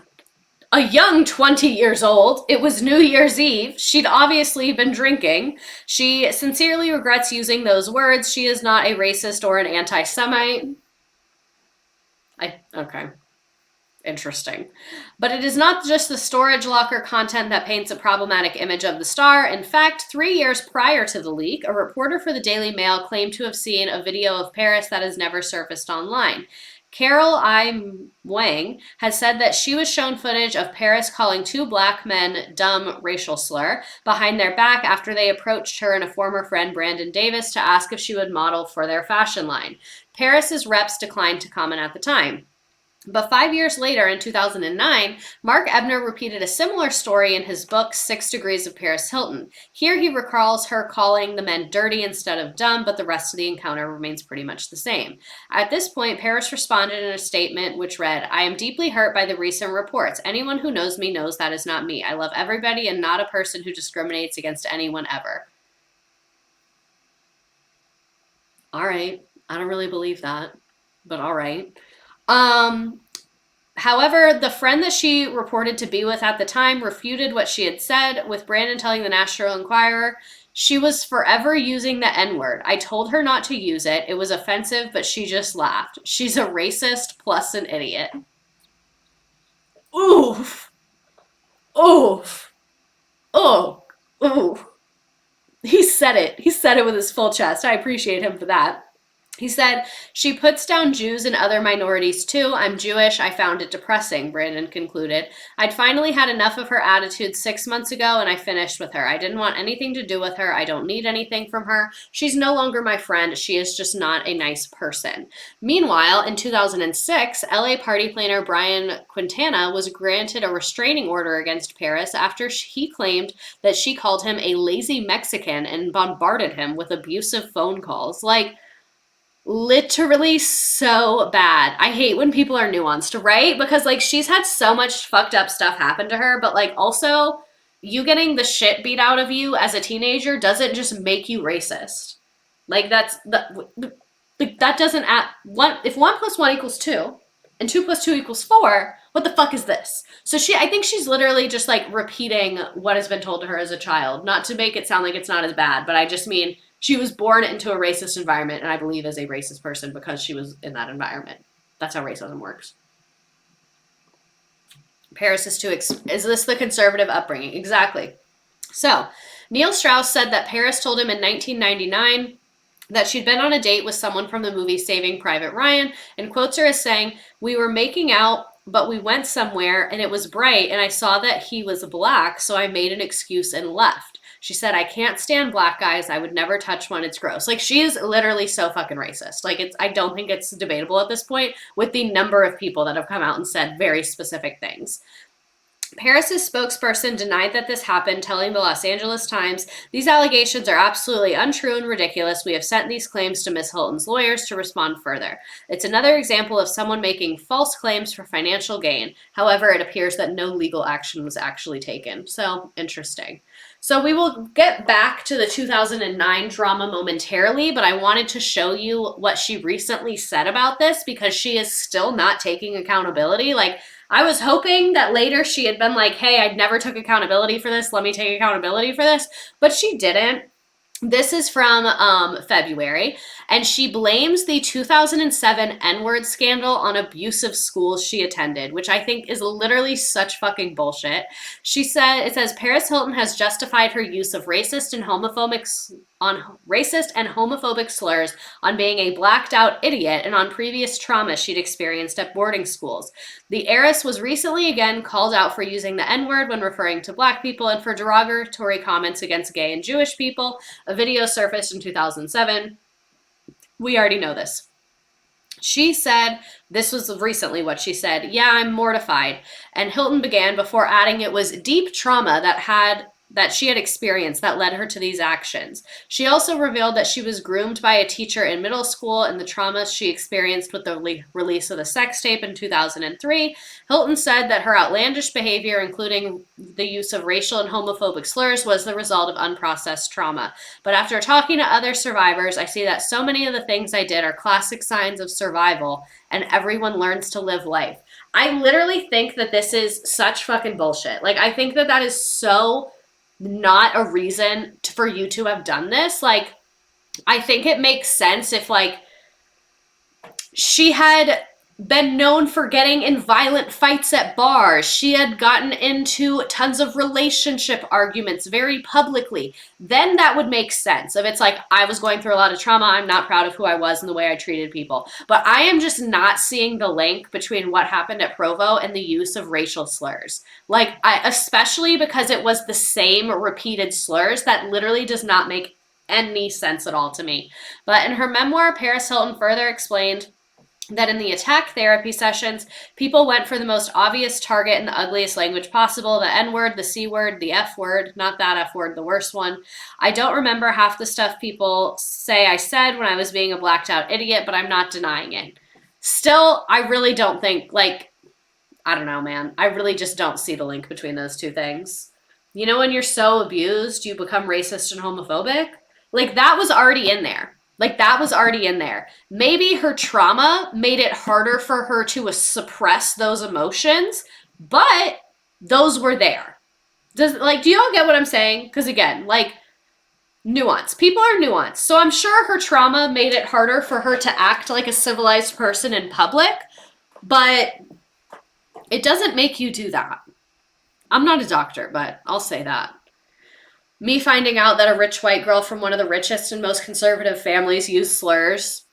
a young 20 years old. It was New Year's Eve. She'd obviously been drinking. She sincerely regrets using those words. She is not a racist or an anti-Semite. Okay. Interesting. But it is not just the storage locker content that paints a problematic image of the star. In fact, 3 years prior to the leak, a reporter for the Daily Mail claimed to have seen a video of Paris that has never surfaced online. Carol I. Wang has said that she was shown footage of Paris calling 2 black men dumb racial slur behind their back after they approached her and a former friend, Brandon Davis, to ask if she would model for their fashion line. Paris's reps declined to comment at the time. But 5 years later, in 2009, Mark Ebner repeated a similar story in his book, 6 Degrees of Paris Hilton. Here he recalls her calling the men dirty instead of dumb, but the rest of the encounter remains pretty much the same. At this point, Paris responded in a statement which read, I am deeply hurt by the recent reports. Anyone who knows me knows that is not me. I love everybody and not a person who discriminates against anyone ever. All right. I don't really believe that, but all right. However, the friend that she reported to be with at the time refuted what she had said, with Brandon telling the National Enquirer, she was forever using the N-word. I told her not to use it. It was offensive, but she just laughed. She's a racist plus an idiot. Oof. Oof. Oh. Ooh. He said it. He said it with his full chest. I appreciate him for that. He said, she puts down Jews and other minorities too. I'm Jewish. I found it depressing, Brandon concluded. I'd finally had enough of her attitude 6 months ago, and I finished with her. I didn't want anything to do with her. I don't need anything from her. She's no longer my friend. She is just not a nice person. Meanwhile, in 2006, LA party planner Brian Quintana was granted a restraining order against Paris after he claimed that she called him a lazy Mexican and bombarded him with abusive phone calls. Like, literally so bad. I hate when people are nuanced, right? Because like she's had so much fucked up stuff happen to her, but like also you getting the shit beat out of you as a teenager doesn't just make you racist. Like that doesn't add one. If 1 + 1 = 2 and 2 + 2 = 4, what the fuck is this? So I think she's literally just like repeating what has been told to her as a child, not to make it sound like it's not as bad, but I just mean she was born into a racist environment, and I believe is a racist person because she was in that environment. That's how racism works. Paris is is this the conservative upbringing? Exactly. So, Neil Strauss said that Paris told him in 1999 that she'd been on a date with someone from the movie Saving Private Ryan, and quotes her as saying, "We were making out, but we went somewhere and it was bright, and I saw that he was black, so I made an excuse and left." She said, "I can't stand black guys. I would never touch one. It's gross." Like, she is literally so fucking racist. Like, I don't think it's debatable at this point with the number of people that have come out and said very specific things. Paris's spokesperson denied that this happened, telling the Los Angeles Times, "These allegations are absolutely untrue and ridiculous. We have sent these claims to Ms. Hilton's lawyers to respond further. It's another example of someone making false claims for financial gain. However, it appears that no legal action was actually taken." So, interesting. So we will get back to the 2009 drama momentarily, but I wanted to show you what she recently said about this because she is still not taking accountability. Like, I was hoping that later she had been like, "Hey, I never took accountability for this. Let me take accountability for this." But she didn't. This is from February, and she blames the 2007 N-word scandal on abusive schools she attended, which I think is literally such fucking bullshit. She said, it says, Paris Hilton has justified her use of racist and homophobic slurs on being a blacked out idiot and on previous trauma she'd experienced at boarding schools. The heiress was recently again called out for using the N-word when referring to black people and for derogatory comments against gay and Jewish people. A video surfaced in 2007. We already know this. She said, this was recently what she said, "Yeah, I'm mortified." And Hilton began before adding it was deep trauma that she had experienced that led her to these actions. She also revealed that she was groomed by a teacher in middle school and the trauma she experienced with the release of the sex tape in 2003. Hilton said that her outlandish behavior, including the use of racial and homophobic slurs, was the result of unprocessed trauma. "But after talking to other survivors, I see that so many of the things I did are classic signs of survival, and everyone learns to live life." I literally think that this is such fucking bullshit. Like, I think that is so not a reason for you to have done this. Like, I think it makes sense if, like, she had been known for getting in violent fights at bars. She had gotten into tons of relationship arguments very publicly. Then that would make sense. If it's like, I was going through a lot of trauma, I'm not proud of who I was and the way I treated people. But I am just not seeing the link between what happened at Provo and the use of racial slurs. Like, especially because it was the same repeated slurs, that literally does not make any sense at all to me. But in her memoir, Paris Hilton further explained that in the attack therapy sessions, people went for the most obvious target in the ugliest language possible, the N-word, the C-word, the F-word, not that F-word, the worst one. "I don't remember half the stuff people say I said when I was being a blacked out idiot, but I'm not denying it." Still, I really don't think, like, I don't know, man. I really just don't see the link between those two things. You know, when you're so abused, you become racist and homophobic? Like, that was already in there. Maybe her trauma made it harder for her to suppress those emotions, but those were there. Do y'all get what I'm saying? Because again, like, nuance. People are nuanced. So I'm sure her trauma made it harder for her to act like a civilized person in public, but it doesn't make you do that. I'm not a doctor, but I'll say that. Me finding out that a rich white girl from one of the richest and most conservative families used slurs,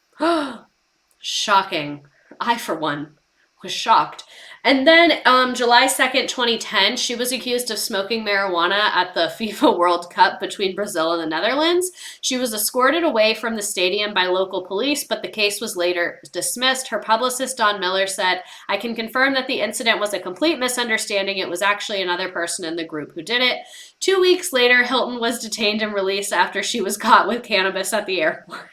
Shocking. I, for one, was shocked. And then July 2nd, 2010, she was accused of smoking marijuana at the FIFA World Cup between Brazil and the Netherlands. She was escorted away from the stadium by local police, but the case was later dismissed. Her publicist, Don Miller, said, "I can confirm that the incident was a complete misunderstanding. It was actually another person in the group who did it." 2 weeks later, Hilton was detained and released after she was caught with cannabis at the airport.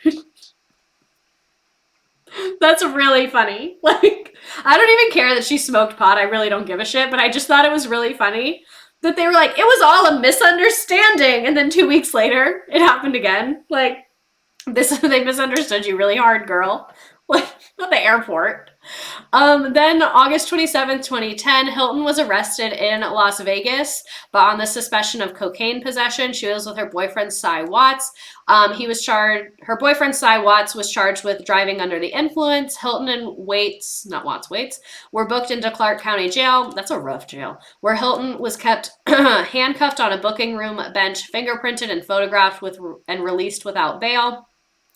That's really funny. Like, I don't even care that she smoked pot. I really don't give a shit, but I just thought it was really funny that they were like, it was all a misunderstanding. And then 2 weeks later, it happened again. Like, they misunderstood you really hard, girl. Like, at the airport. Then August 27th, 2010, Hilton was arrested in Las Vegas, but on the suspicion of cocaine possession. She was with her boyfriend, Cy Watts. Her boyfriend, Cy Watts, was charged with driving under the influence. Hilton and Waits were booked into Clark County Jail. That's a rough jail, where Hilton was kept handcuffed on a booking room bench, fingerprinted and photographed and released without bail.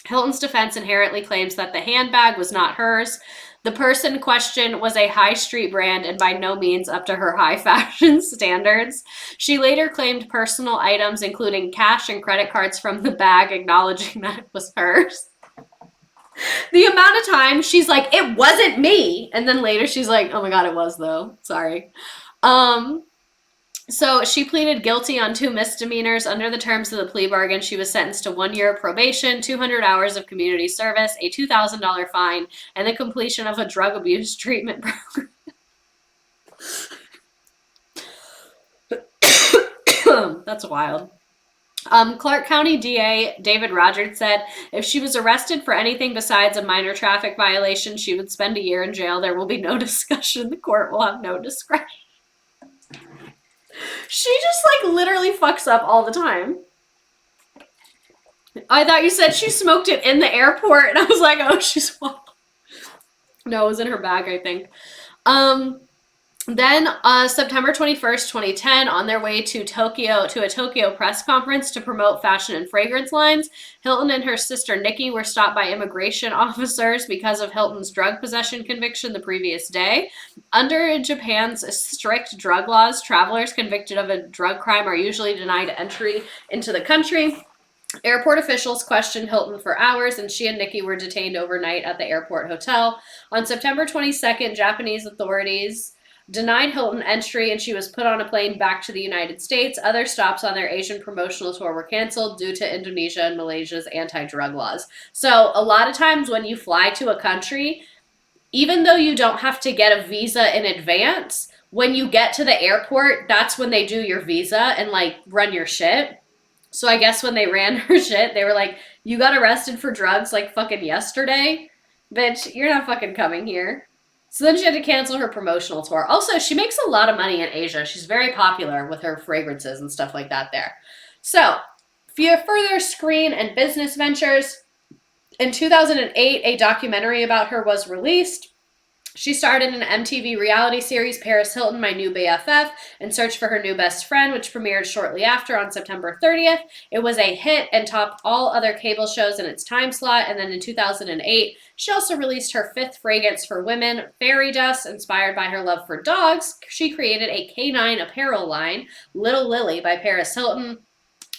Hilton's defense inherently claims that the handbag was not hers. The person questioned was a high street brand and by no means up to her high fashion standards. She later claimed personal items, including cash and credit cards from the bag, acknowledging that it was hers. The amount of time she's like, it wasn't me. And then later she's like, oh my God, it was though. Sorry. So she pleaded guilty on 2 misdemeanors. Under the terms of the plea bargain, she was sentenced to 1 year of probation, 200 hours of community service, a $2,000 fine, and the completion of a drug abuse treatment program. That's wild. Clark County DA David Rogers said if she was arrested for anything besides a minor traffic violation, she would spend a year in jail. There will be no discussion. The court will have no discretion. She just, like, literally fucks up all the time. I thought you said she smoked it in the airport, and I was like, oh, she's wild. No, it was in her bag, I think. Then, September 21st, 2010, on their way to a Tokyo press conference to promote fashion and fragrance lines, Hilton and her sister Nikki were stopped by immigration officers because of Hilton's drug possession conviction the previous day. Under Japan's strict drug laws, travelers convicted of a drug crime are usually denied entry into the country. Airport officials questioned Hilton for hours, and she and Nikki were detained overnight at the airport hotel. On September 22nd, Japanese authorities denied Hilton entry, and she was put on a plane back to the United States. Other stops on their Asian promotional tour were canceled due to Indonesia and Malaysia's anti-drug laws. So a lot of times when you fly to a country, even though you don't have to get a visa in advance, when you get to the airport, that's when they do your visa and, like, run your shit. So I guess when they ran her shit, they were like, you got arrested for drugs, like, fucking yesterday? Bitch, you're not fucking coming here. So then she had to cancel her promotional tour. Also, she makes a lot of money in Asia. She's very popular with her fragrances and stuff like that there. So, for further screen and business ventures, in 2008, a documentary about her was released. She starred in an MTV reality series, Paris Hilton, My New BFF, and Search for Her New Best Friend, which premiered shortly after on September 30th. It was a hit and topped all other cable shows in its time slot. And then in 2008, she also released her 5th fragrance for women, Fairy Dust, inspired by her love for dogs. She created a canine apparel line, Little Lily by Paris Hilton.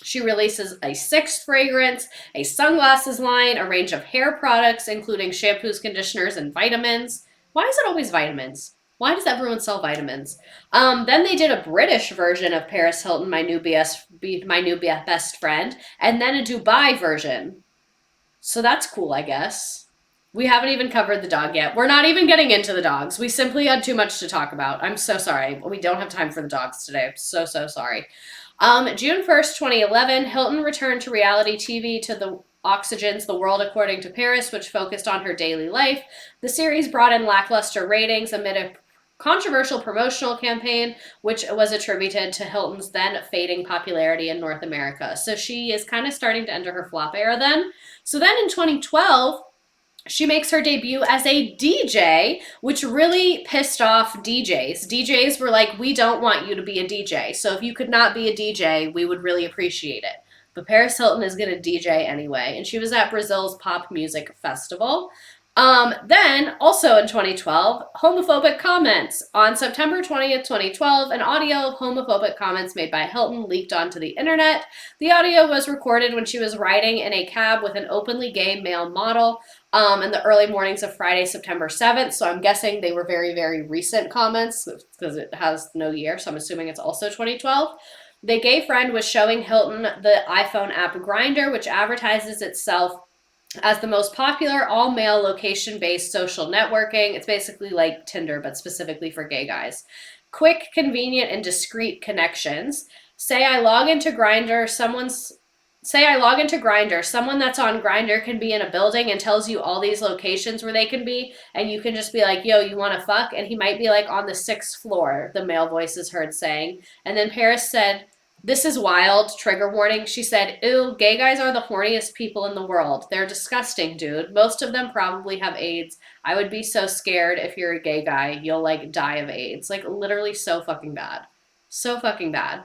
She releases a 6th fragrance, a sunglasses line, a range of hair products, including shampoos, conditioners, and vitamins. Why is it always vitamins? Why does everyone sell vitamins? Then they did a British version of Paris Hilton, My New Best Friend, and then a Dubai version. So that's cool, I guess. We haven't even covered the dog yet. We're not even getting into the dogs. We simply had too much to talk about. I'm so sorry. We don't have time for the dogs today. I'm so sorry. June 1st, 2011, Hilton returned to reality TV to the Oxygen's The World According to Paris, which focused on her daily life. The series brought in lackluster ratings amid a controversial promotional campaign, which was attributed to Hilton's then fading popularity in North America. So she is kind of starting to enter her flop era then. So then in 2012, she makes her debut as a DJ, which really pissed off DJs. DJs were like, we don't want you to be a DJ. So if you could not be a DJ, we would really appreciate it. but Paris Hilton is going to DJ anyway. And she was at Brazil's pop music festival. Then, also in 2012, homophobic comments. On September 20th, 2012, an audio of homophobic comments made by Hilton leaked onto the internet. The audio was recorded when she was riding in a cab with an openly gay male model in the early mornings of Friday, September 7th. So I'm guessing they were very, very recent comments because it has no year. So I'm assuming it's also 2012. The gay friend was showing Hilton the iPhone app Grindr, which advertises itself as the most popular all-male location-based social networking. It's basically like Tinder, but specifically for gay guys. Quick, convenient, and discreet connections. Say I log into Grindr, someone that's on Grindr can be in a building and tells you all these locations where they can be, and you can just be like, yo, you want to fuck? And he might be like on the 6th floor, the male voice is heard saying. And then Paris said, this is wild, trigger warning. She said, ew, gay guys are the horniest people in the world. They're disgusting, dude. Most of them probably have AIDS. I would be so scared if you're a gay guy. You'll, like, die of AIDS. Like, literally so fucking bad. So fucking bad.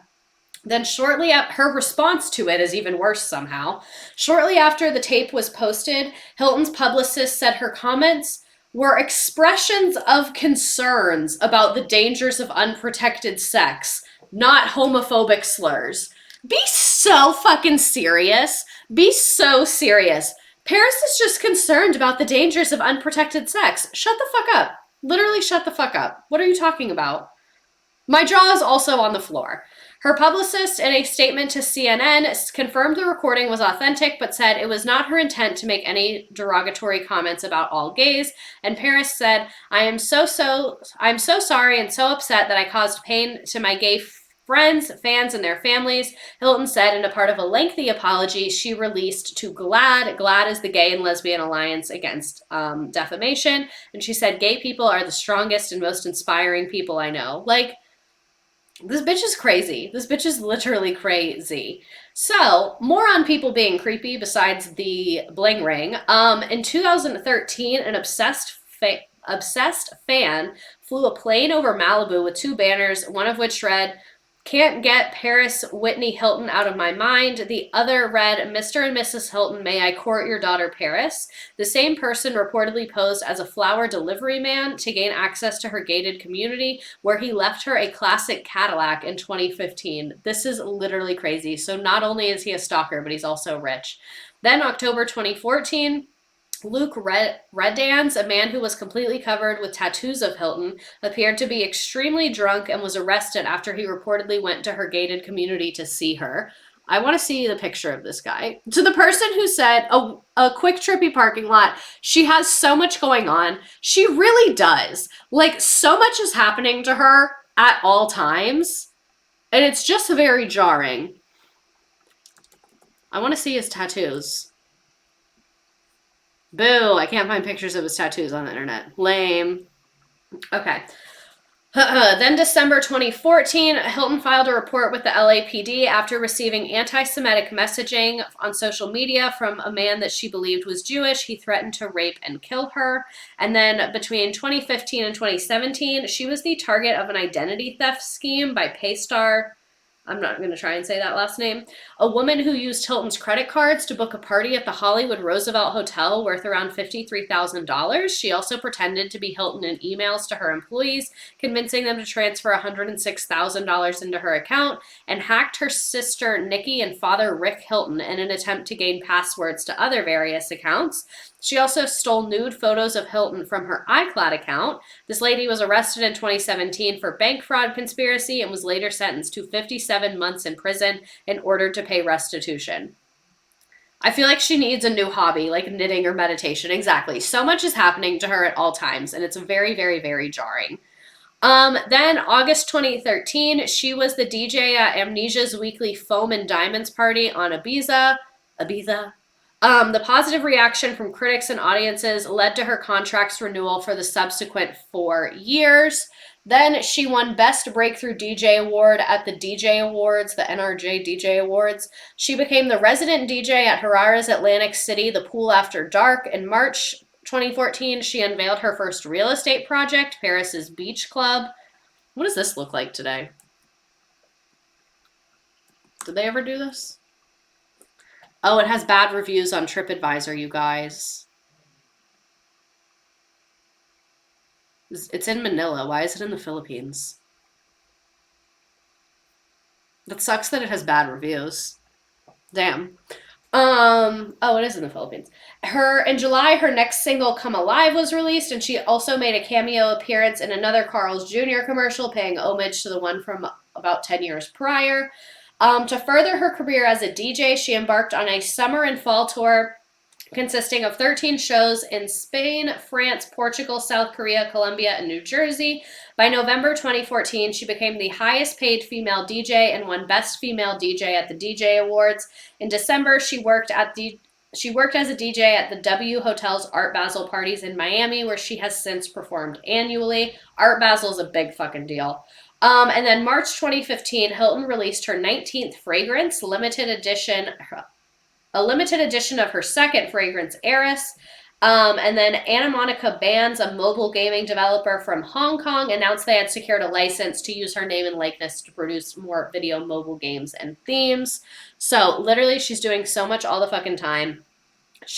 Then shortly after, her response to it is even worse somehow. Shortly after the tape was posted, Hilton's publicist said her comments were expressions of concerns about the dangers of unprotected sex, not homophobic slurs. Be so fucking serious. Be so serious. Paris is just concerned about the dangers of unprotected sex. Shut the fuck up. Literally shut the fuck up. What are you talking about? My jaw is also on the floor. Her publicist, in a statement to CNN, confirmed the recording was authentic, but said it was not her intent to make any derogatory comments about all gays. And Paris said, I'm so sorry and so upset that I caused pain to my gay friends, fans, and their families. Hilton said in a part of a lengthy apology she released to GLAAD. GLAAD is the Gay and Lesbian Alliance Against Defamation. And she said, gay people are the strongest and most inspiring people I know. Like, this bitch is crazy. This bitch is literally crazy. So, more on people being creepy besides the bling ring. In 2013, an obsessed fan flew a plane over Malibu with 2 banners, one of which read, can't get Paris Whitney Hilton out of my mind. The other read, Mr. and Mrs. Hilton, may I court your daughter Paris? The same person reportedly posed as a flower delivery man to gain access to her gated community, where he left her a classic Cadillac in 2015. This is literally crazy. So not only is he a stalker, but he's also rich. Then October 2014, Luke Reddans, a man who was completely covered with tattoos of Hilton, appeared to be extremely drunk and was arrested after he reportedly went to her gated community to see her. I want to see the picture of this guy. To the person who said, a quick trippy parking lot, she has so much going on. She really does. Like, so much is happening to her at all times, and it's just very jarring. I want to see his tattoos. Boo, I can't find pictures of his tattoos on the internet. Lame. Okay. Then December 2014, Hilton filed a report with the LAPD after receiving anti-Semitic messaging on social media from a man that she believed was Jewish. He threatened to rape and kill her. And then between 2015 and 2017, she was the target of an identity theft scheme by Paystar. I'm not going to try and say that last name. A woman who used Hilton's credit cards to book a party at the Hollywood Roosevelt Hotel worth around $53,000. She also pretended to be Hilton in emails to her employees, convincing them to transfer $106,000 into her account, and hacked her sister Nikki and father Rick Hilton in an attempt to gain passwords to other various accounts. She also stole nude photos of Hilton from her iCloud account. This lady was arrested in 2017 for bank fraud conspiracy and was later sentenced to 57 months in prison and ordered to pay restitution. I feel like she needs a new hobby, like knitting or meditation. Exactly. So much is happening to her at all times, and it's very, very, very jarring. Then August 2013, she was the DJ at Amnesia's weekly Foam and Diamonds party on Ibiza. The positive reaction from critics and audiences led to her contract's renewal for the subsequent 4 years. Then she won Best Breakthrough DJ Award at the DJ Awards, the NRJ DJ Awards. She became the resident DJ at Harara's Atlantic City, The Pool After Dark. In March 2014, she unveiled her first real estate project, Paris's Beach Club. What does this look like today? Did they ever do this? Oh, it has bad reviews on TripAdvisor, you guys. It's in Manila. Why is it in the Philippines? That sucks that it has bad reviews. Damn. Oh, it is in the Philippines. In July, her next single, Come Alive, was released, and she also made a cameo appearance in another Carl's Jr. commercial, paying homage to the one from about 10 years prior. To further her career as a DJ, she embarked on a summer and fall tour consisting of 13 shows in Spain, France, Portugal, South Korea, Colombia, and New Jersey. By November 2014, she became the highest paid female DJ and won Best Female DJ at the DJ Awards. In December, she worked as a DJ at the W Hotel's Art Basel parties in Miami, where she has since performed annually. Art Basel is a big fucking deal. And then March 2015, Hilton released her 19th fragrance, a limited edition of her second fragrance, Eris. And then Anna Monica Bands, a mobile gaming developer from Hong Kong, announced they had secured a license to use her name and likeness to produce more video mobile games and themes. So literally, she's doing so much all the fucking time.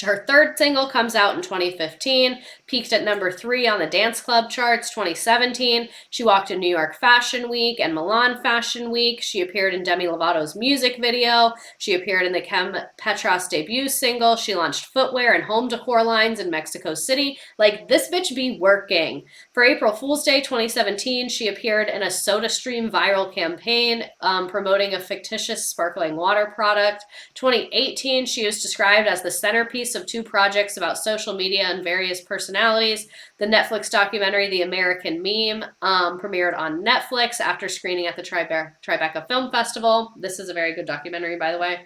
Her third single comes out in 2015, peaked at number 3 on the dance club charts. 2017, she walked in New York Fashion Week and Milan Fashion Week. She appeared in Demi Lovato's music video. She appeared in the Kem Petras debut single. She launched footwear and home decor lines in Mexico City. Like, this bitch be working. For April Fool's Day 2017, she appeared in a SodaStream viral campaign promoting a fictitious sparkling water product. 2018, she was described as the centerpiece of 2 projects about social media and various personalities. The Netflix documentary The American Meme premiered on Netflix after screening at the Tribeca Film Festival. This is a very good documentary, by the way.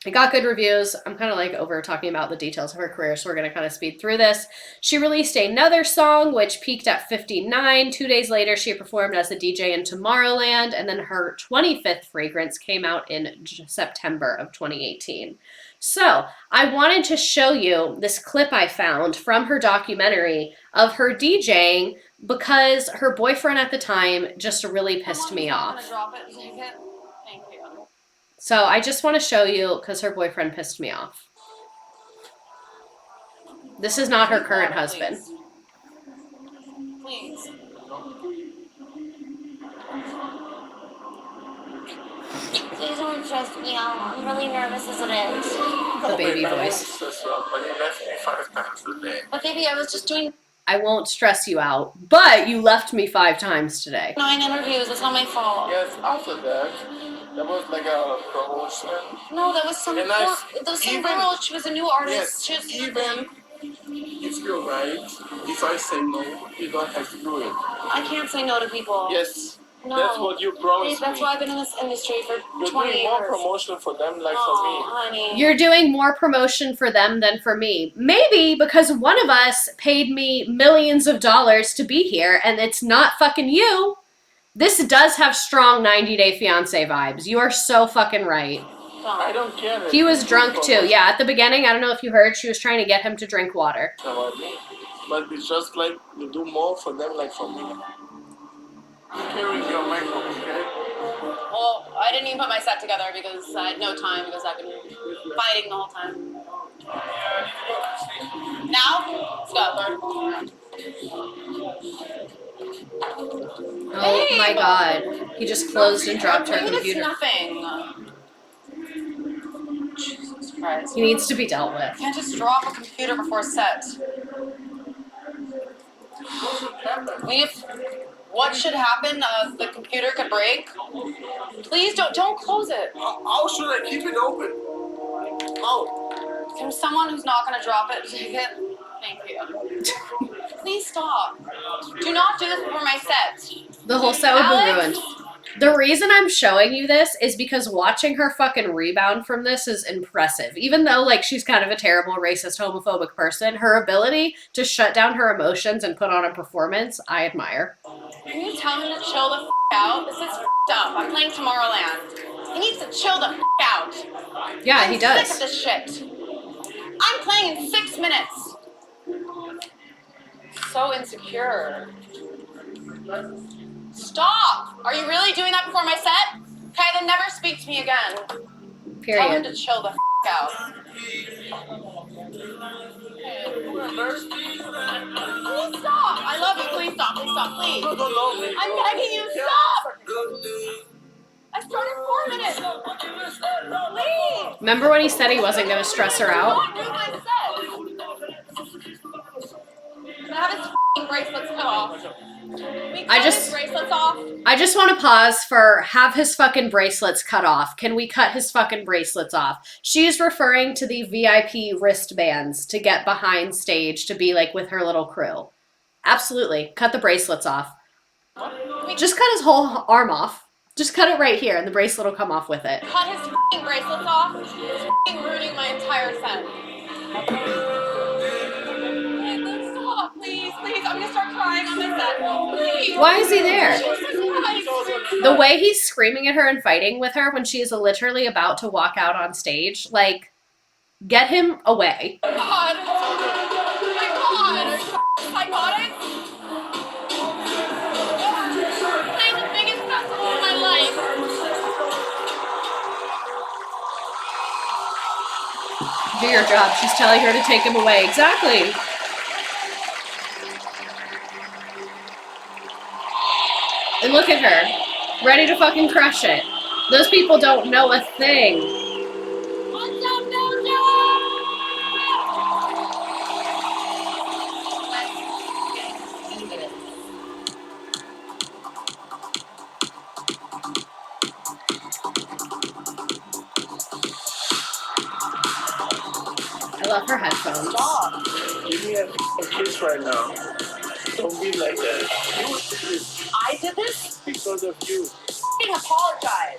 It got good reviews. I'm kind of like over talking about the details of her career, so we're going to kind of speed through this. She released another song, which peaked at 59. 2 days later, she performed as a DJ in Tomorrowland, and then her 25th fragrance came out in September of 2018. So I wanted to show you this clip I found from her documentary of her DJing because her boyfriend at the time just really pissed me off. Thank you. So I just want to show you because her boyfriend pissed me off. This is not her current husband. Please. Please don't stress me out. I'm really nervous as it is. The baby voice. But baby, I was just doing I won't stress you out, but you left me 5 times today. 9 interviews. It's not my fault. Yes, after that, there was like a promotion. No, that was some And girl. There was some even- girl. She was a new artist. Yes, She was even if you're right, if I say no, you don't have to do it. I can't say no to people. Yes, No. that's what you Babe, promised that's me. why I've been in this industry for You're 20 doing years. more promotion for them like Oh, for me. honey. You're doing more promotion for them than for me. Maybe because one of us paid me millions of dollars to be here, and it's not fucking you. This does have strong 90 Day Fiancé vibes. You are so fucking right. I don't care. that He was you drunk do too. promotion Yeah, at the beginning, I don't know if you heard, she was trying to get him to drink water. about me, but it's just like you do more for them like for me. Carrying your microphone, okay? Well, I didn't even put my set together because I had no time because I've been fighting the whole time. Now? Let's go. Oh my god. He just closed and dropped her Maybe computer. It's nothing. Jesus Christ. He needs to be dealt with. You can't just drop a computer before a set. What should happen? The computer could break. Please don't close it. How should I keep it open? How? Can someone who's not gonna drop it take it? Thank you. Please stop. Do not do this before my set. The whole set would be Alex? ruined. The reason I'm showing you this is because watching her fucking rebound from this is impressive. Even though, like, she's kind of a terrible, racist, homophobic person, her ability to shut down her emotions and put on a performance, I admire. Can you tell him to chill the out? This is up. I'm playing Tomorrowland. He needs to chill the out. Yeah, I'm he does. sick of this shit. I'm playing in 6 minutes. So insecure. Stop! Are you really doing that before my set? Okay, then never speak to me again. Tell him Period. to chill the out. Please stop. I love you. Please stop. Please stop. Please. No, I'm begging you. Stop. I started 4 minutes. Please. Remember when he said he wasn't going to stress her out? I'm not doing what I said. Can I have his f***ing bracelets cut off? We cut his bracelets off. I just want to pause for have his fucking bracelets cut off. Can we cut his fucking bracelets off? She's referring to the VIP wristbands to get behind stage to be like with her little crew. Absolutely. Cut the bracelets off. Just cut his whole arm off. Just cut it right here and the bracelet will come off with it. Cut his f***ing bracelets off. It's f***ing ruining my entire set. Stop, please, please. I'm gonna start crying on my set. Please. Why is he there? Jesus Christ. The way he's screaming at her and fighting with her when she is literally about to walk out on stage, like, get him away. God. Oh my God. Are you psychotic? Playing the biggest festival of my life. Do your job. She's telling her to take him away. Exactly. And look at her. Ready to fucking crush it. Those people don't know a thing. What's up, Dojo? I love her headphones. Stop. Give me a kiss right now. Don't be like that. You did this I did this? because of you. F***ing apologize.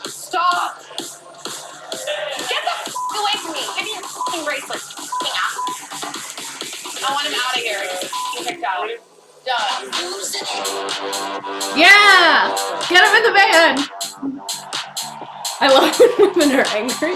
Stop. Get the f*** away from me. Give me your f***ing bracelet. F***ing ass. I want him out of here. He's kicked out. Done. Yeah! Get him in the van! I love when women are angry.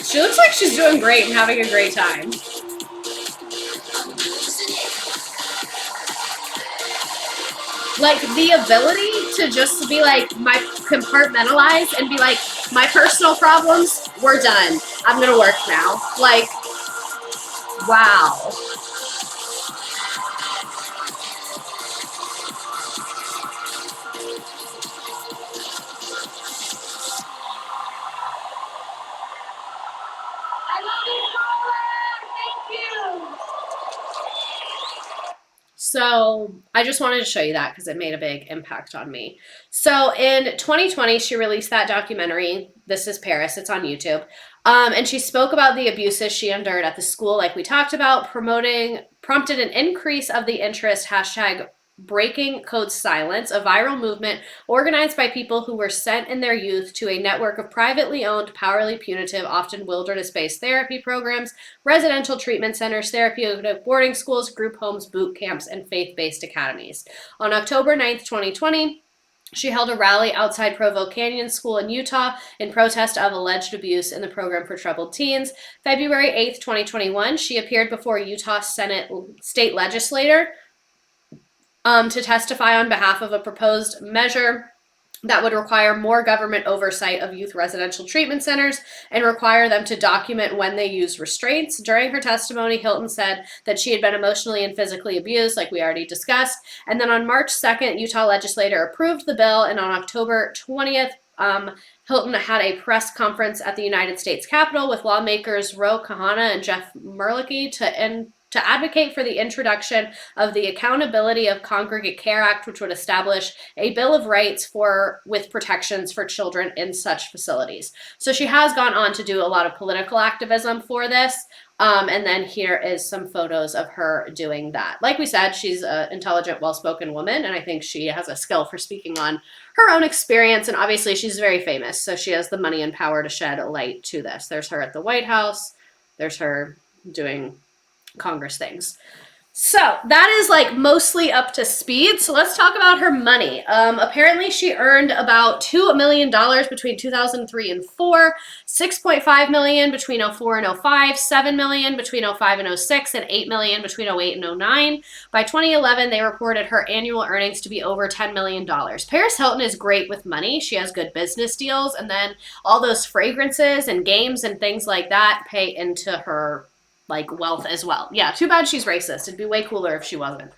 She looks like she's doing great and having a great time. Like, the ability to just be like, compartmentalize and be like, my personal problems, we're done. I'm gonna work now. Like, wow. I love you, Colin. Thank you. So I just wanted to show you that because it made a big impact on me. So in 2020, she released that documentary, This is Paris. It's on YouTube. And she spoke about the abuses she endured at the school, like we talked about, prompted an increase of the interest hashtag Breaking Code Silence, a viral movement organized by people who were sent in their youth to a network of privately owned, powerfully punitive, often wilderness-based therapy programs, residential treatment centers, therapeutic boarding schools, group homes, boot camps, and faith-based academies. On October 9th, 2020, she held a rally outside Provo Canyon School in Utah in protest of alleged abuse in the program for troubled teens. February 8th, 2021, she appeared before Utah Senate state legislator to testify on behalf of a proposed measure that would require more government oversight of youth residential treatment centers and require them to document when they use restraints. During her testimony, Hilton said that she had been emotionally and physically abused, like we already discussed. And then on March 2nd, Utah legislator approved the bill, and on October 20th, Hilton had a press conference at the United States Capitol with lawmakers Ro Kahana and Jeff Merlicki to advocate for the introduction of the Accountability of Congregate Care Act, which would establish a Bill of Rights with protections for children in such facilities. So she has gone on to do a lot of political activism for this. And then here is some photos of her doing that. Like we said, she's an intelligent, well-spoken woman, and I think she has a skill for speaking on her own experience, and obviously she's very famous, so she has the money and power to shed a light to this. There's her at the White House. There's her doing Congress things. So that is like mostly up to speed. So let's talk about her money. Apparently she earned about $2 million between 2003 and 4, 6.5 million between 04 and 05, 7 million between 05 and 06, and 8 million between 08 and 09. By 2011, they reported her annual earnings to be over $10 million. Paris Hilton is great with money. She has good business deals, and then all those fragrances and games and things like that pay into her like wealth as well. Yeah, too bad she's racist. It'd be way cooler if she wasn't.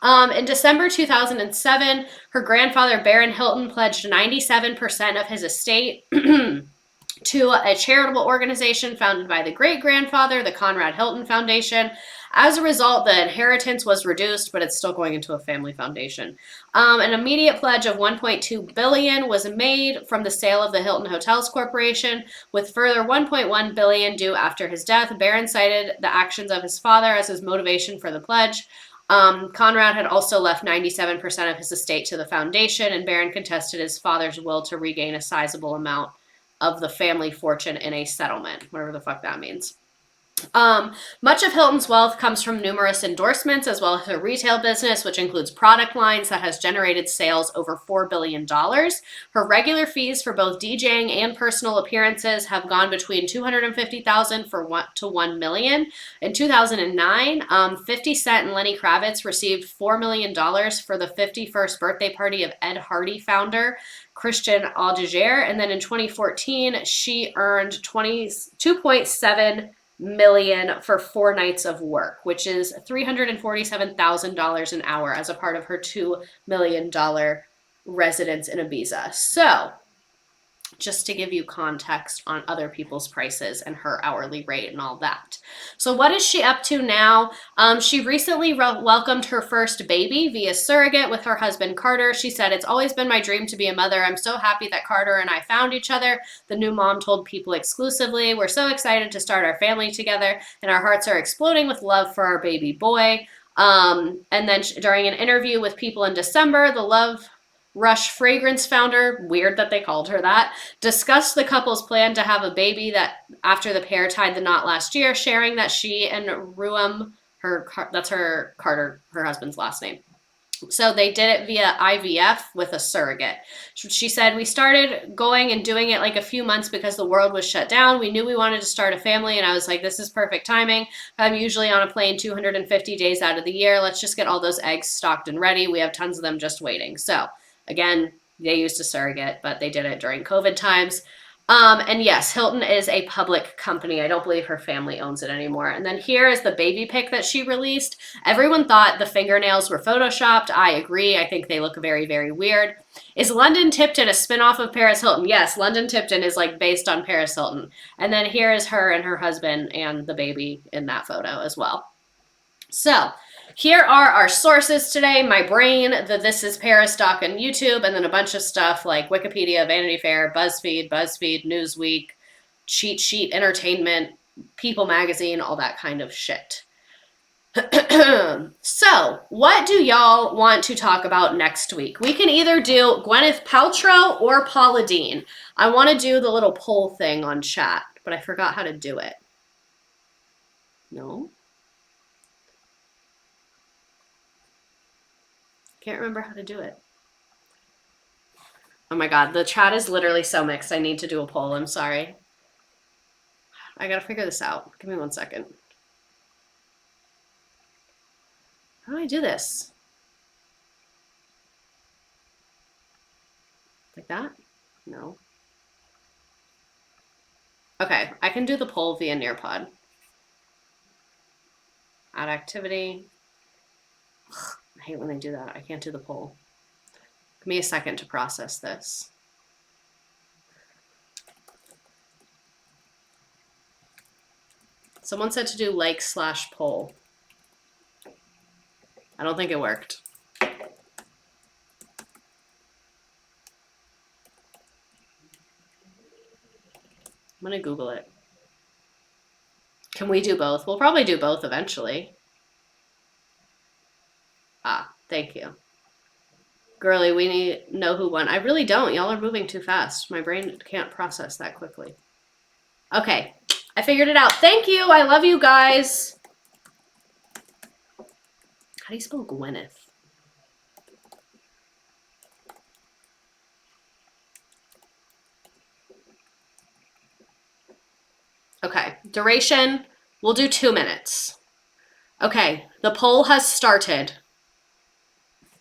In December 2007, her grandfather Baron Hilton pledged 97% of his estate to a charitable organization founded by the great-grandfather, the Conrad Hilton Foundation. As a result, the inheritance was reduced, but it's still going into a family foundation. An immediate pledge of $1.2 billion was made from the sale of the Hilton Hotels Corporation, with further $1.1 billion due after his death. Barron cited the actions of his father as his motivation for the pledge. Conrad had also left 97% of his estate to the foundation, and Barron contested his father's will to regain a sizable amount of the family fortune in a settlement, whatever the fuck that means. Much of Hilton's wealth comes from numerous endorsements, as well as her retail business, which includes product lines that has generated sales over $4 billion. Her regular fees for both DJing and personal appearances have gone between $250,000 to $1 million. In 2009, 50 Cent and Lenny Kravitz received $4 million for the 51st birthday party of Ed Hardy founder Christian Audigier, and then in 2014, she earned $2.7 million for 4 nights of work, which is $347,000 an hour as a part of her $2 million residence in Ibiza. So just to give you context on other people's prices and her hourly rate and all that. So what is she up to now? She recently welcomed her first baby via surrogate with her husband Carter. She said, "It's always been my dream to be a mother. I'm so happy that Carter and I found each other." The new mom told People exclusively, "We're so excited to start our family together, and our hearts are exploding with love for our baby boy." And then during an interview with People in December, the Love Rush fragrance founder, weird that they called her that, discussed the couple's plan to have a baby that after the pair tied the knot last year, sharing that she and Ruam, that's her Carter, her husband's last name. So they did it via IVF with a surrogate. She said, "We started going and doing it like a few months because the world was shut down. We knew we wanted to start a family, and I was like, this is perfect timing. I'm usually on a plane 250 days out of the year. Let's just get all those eggs stocked and ready. We have tons of them just waiting." So again, they used a surrogate, but they did it during COVID times. And yes, Hilton is a public company. I don't believe her family owns it anymore. And then here is the baby pic that she released. Everyone thought the fingernails were photoshopped. I agree. I think they look very, very weird. Is London Tipton a spinoff of Paris Hilton? Yes, London Tipton is like based on Paris Hilton. And then here is her and her husband and the baby in that photo as well. So here are our sources today. My brain, the This Is Paris doc on YouTube, and then a bunch of stuff like Wikipedia, Vanity Fair, BuzzFeed, Newsweek, Cheat Sheet Entertainment, People Magazine, all that kind of shit. So, what do y'all want to talk about next week? We can either do Gwyneth Paltrow or Paula Deen. I want to do the little poll thing on chat, but I forgot how to do it. No? Can't remember how to do it. Oh my god, the chat is literally so mixed. I need to do a poll. I'm sorry. I gotta figure this out. Give me 1 second. How do I do this? Like that? No. Okay, I can do the poll via Nearpod. Add activity. I hate when they do that. I can't do the poll. Give me a second to process this. Someone said to do like/poll. I don't think it worked. I'm gonna Google it. Can we do both? We'll probably do both eventually. Ah, thank you. Girly, we need to know who won. I really don't. Y'all are moving too fast. My brain can't process that quickly. Okay, I figured it out. Thank you. I love you guys. How do you spell Gwyneth? Okay, duration, we'll do 2 minutes. Okay, the poll has started.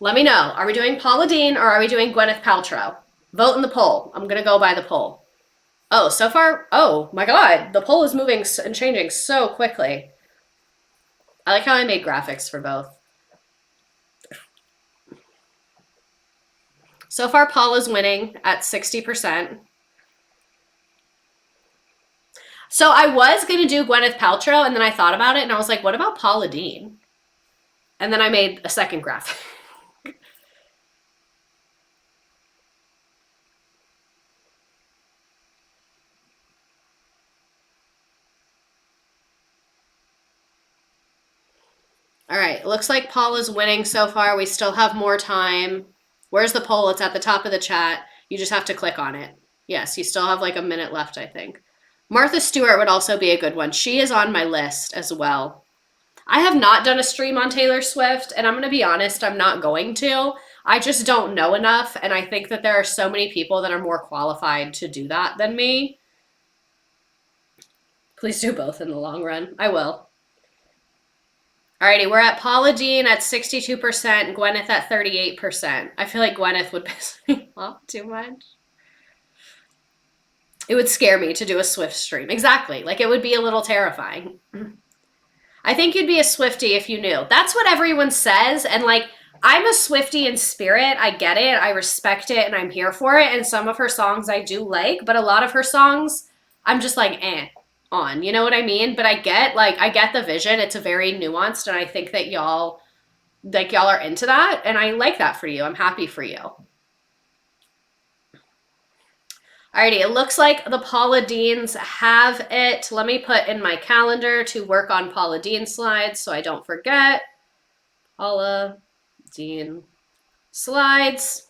Let me know. Are we doing Paula Deen or are we doing Gwyneth Paltrow? Vote in the poll. I'm going to go by the poll. Oh, so far, oh my god, the poll is moving and changing so quickly. I like how I made graphics for both. So far, Paula's winning at 60%. So I was going to do Gwyneth Paltrow, and then I thought about it, and I was like, what about Paula Deen? And then I made a second graphic. All right, looks like Paula's winning so far. We still have more time. Where's the poll? It's at the top of the chat. You just have to click on it. Yes, you still have like a minute left, I think. Martha Stewart would also be a good one. She is on my list as well. I have not done a stream on Taylor Swift, and I'm going to be honest, I'm not going to. I just don't know enough, and I think that there are so many people that are more qualified to do that than me. Please do both in the long run. I will. Alrighty, we're at Paula Deen at 62%, Gwyneth at 38%. I feel like Gwyneth would piss me off too much. It would scare me to do a Swift stream. Exactly. Like, it would be a little terrifying. I think you'd be a Swiftie if you knew. That's what everyone says, and like, I'm a Swiftie in spirit. I get it. I respect it, and I'm here for it, and some of her songs I do like, but a lot of her songs, I'm just like, on. You know what I mean? But I get the vision. It's a very nuanced, and I think that y'all are into that, and I like that for you. I'm happy for you. Alrighty, it looks like the Paula Deens have it. Let me put in my calendar to work on Paula Deen slides so I don't forget. Paula Deen slides.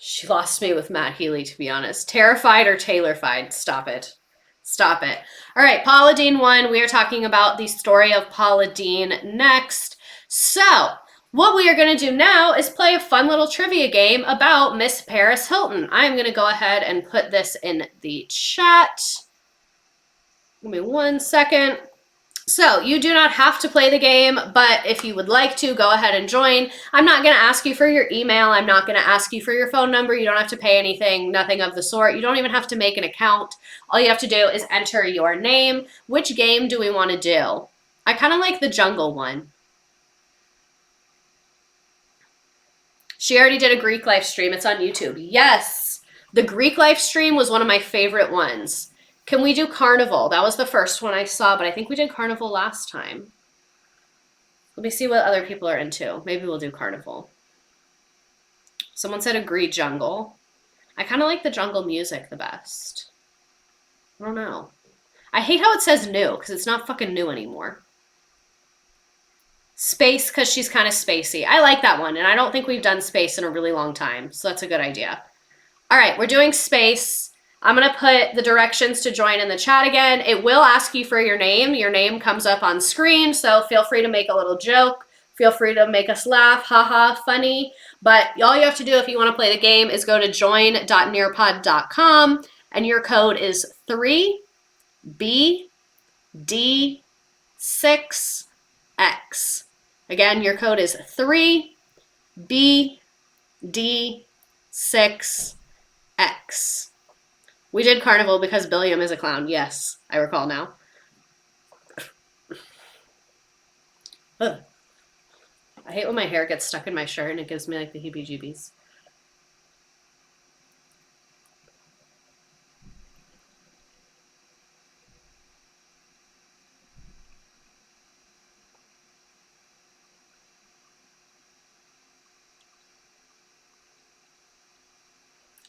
She lost me with Matt Healy, to be honest. Terrified or Taylor-fied? Stop it. Stop it. All right, Paula Deen won. We are talking about the story of Paula Deen next. So, what we are going to do now is play a fun little trivia game about Miss Paris Hilton. I'm going to go ahead and put this in the chat. Give me 1 second. So, you do not have to play the game, but if you would like to, go ahead and join. I'm not going to ask you for your email. I'm not going to ask you for your phone number. You don't have to pay anything, nothing of the sort. You don't even have to make an account. All you have to do is enter your name. Which game do we want to do? I kind of like the jungle one. She already did a Greek life stream. It's on YouTube. Yes, the Greek life stream was one of my favorite ones. Can we do Carnival? That was the first one I saw, but I think we did Carnival last time. Let me see what other people are into. Maybe we'll do Carnival. Someone said agreed jungle. I kind of like the jungle music the best. I don't know. I hate how it says new, because it's not fucking new anymore. Space, because she's kind of spacey. I like that one, and I don't think we've done space in a really long time, so that's a good idea. All right, we're doing space. I'm going to put the directions to join in the chat again. It will ask you for your name. Your name comes up on screen, so feel free to make a little joke. Feel free to make us laugh, haha, funny. But all you have to do if you want to play the game is go to join.nearpod.com, and your code is 3BD6X. Again, your code is 3BD6X. We did Carnival because Billiam is a clown. Yes, I recall now. Ugh. I hate when my hair gets stuck in my shirt and it gives me like the heebie-jeebies.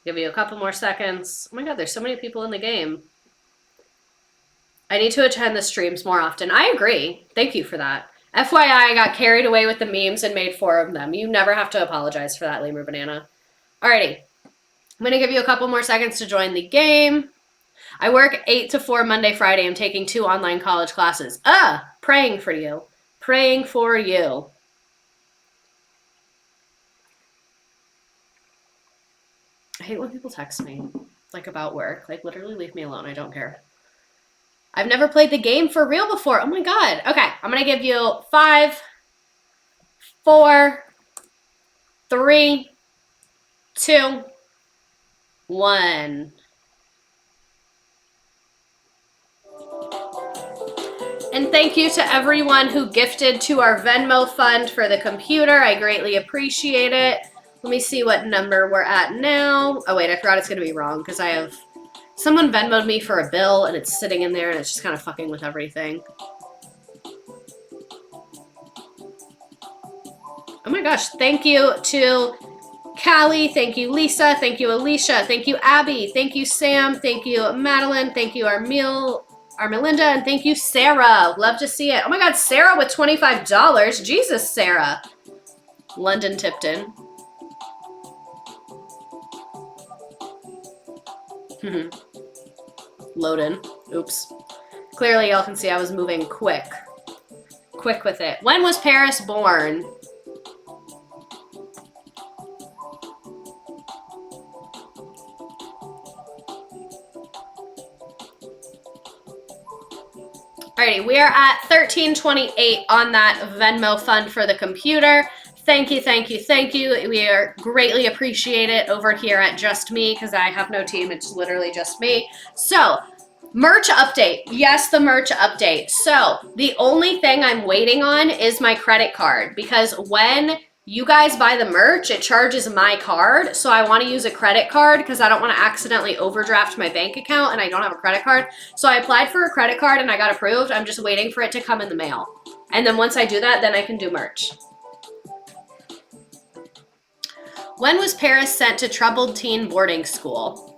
Give you a couple more seconds. Oh my god, there's so many people in the game. I need to attend the streams more often. I agree. Thank you for that. FYI, I got carried away with the memes and made 4 of them. You never have to apologize for that, Lemur Banana. Alrighty. I'm going to give you a couple more seconds to join the game. I work 8 to 4 Monday, Friday. I'm taking 2 online college classes. Praying for you. Praying for you. I hate when people text me, like, about work. Like, literally leave me alone. I don't care. I've never played the game for real before. Oh my god. Okay, I'm gonna give you 5, 4, 3, 2, 1. And thank you to everyone who gifted to our Venmo fund for the computer. I greatly appreciate it. Let me see what number we're at now. Oh wait, I forgot it's gonna be wrong because I have someone Venmoed me for a bill and it's sitting in there and it's just kind of fucking with everything. Oh my gosh, thank you to Callie, thank you Lisa, thank you Alicia, thank you Abby, thank you Sam, thank you Madeline, thank you Armelinda, and thank you Sarah. Love to see it. Oh my god, Sarah with $25. Jesus, Sarah. London Tipton. Loading. Oops. Clearly y'all can see I was moving quick. Quick with it. When was Paris born? Alrighty, we are at $13.28 on that Venmo fund for the computer. Thank you, thank you, thank you. We are greatly appreciate it over here at Just Me because I have no team. It's literally just me. So, merch update. Yes, the merch update. So, the only thing I'm waiting on is my credit card because when you guys buy the merch, it charges my card. So I want to use a credit card because I don't want to accidentally overdraft my bank account and I don't have a credit card. So I applied for a credit card and I got approved. I'm just waiting for it to come in the mail. And then once I do that, then I can do merch. When was Paris sent to troubled teen boarding school?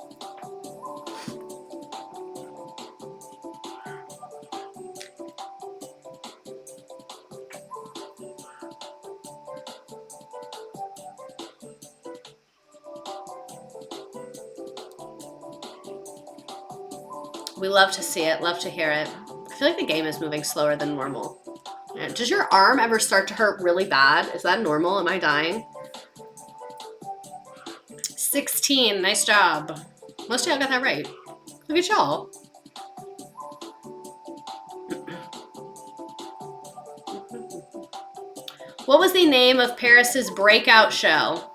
We love to see it, love to hear it. I feel like the game is moving slower than normal. Does your arm ever start to hurt really bad? Is that normal? Am I dying? 16, nice job. Most of y'all got that right. Look at y'all. What was the name of Paris's breakout show?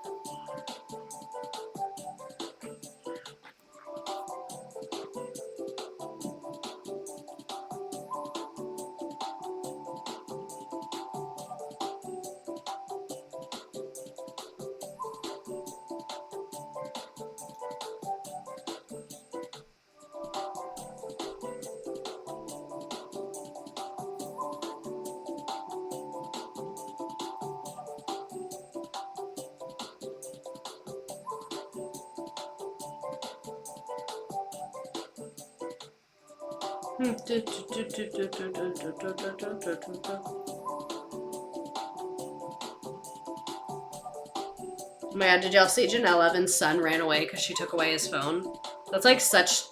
Oh my god, did y'all see Janelle Evans' son ran away because she took away his phone? That's like such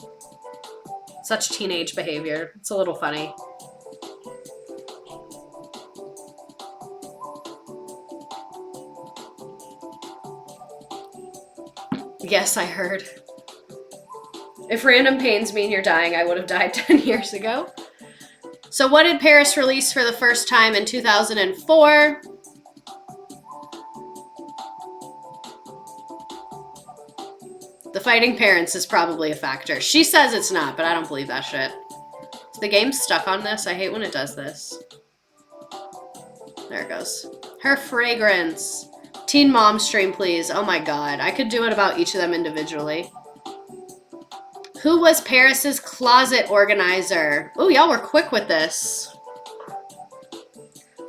teenage behavior. It's a little funny. Yes, I heard. If random pains mean you're dying, I would have died 10 years ago. So what did Paris release for the first time in 2004? The fighting parents is probably a factor. She says it's not, but I don't believe that shit. Is the game stuck on this? I hate when it does this. There it goes. Her Fragrance. Teen Mom stream, please. Oh my god. I could do it about each of them individually. Who was Paris's closet organizer? Ooh, y'all were quick with this.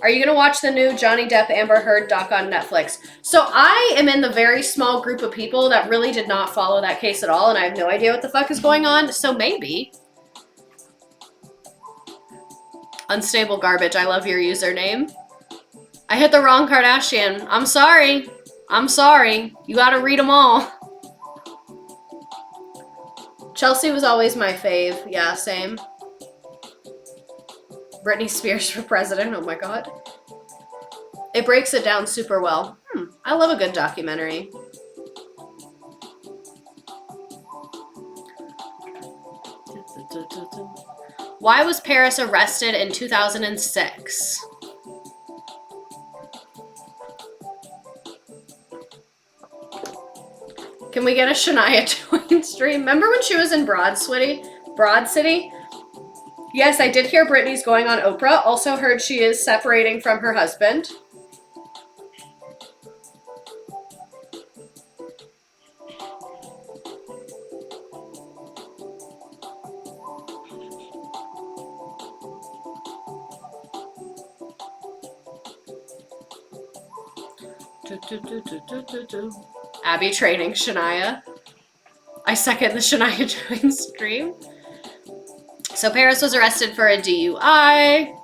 Are you gonna watch the new Johnny Depp Amber Heard doc on Netflix? So I am in the very small group of people that really did not follow that case at all, and I have no idea what the fuck is going on, so maybe. Unstable garbage, I love your username. I hit the wrong Kardashian. I'm sorry. I'm sorry. You gotta read them all. Chelsea was always my fave. Yeah, same. Britney Spears for president. Oh my god. It breaks it down super well. I love a good documentary. Why was Paris arrested in 2006? Can we get a Shania Twain stream? Remember when she was in Broad City? Yes, I did hear Britney's going on Oprah. Also heard she is separating from her husband. Abby training Shania. I second the Shania Twain stream. So Paris was arrested for a DUI.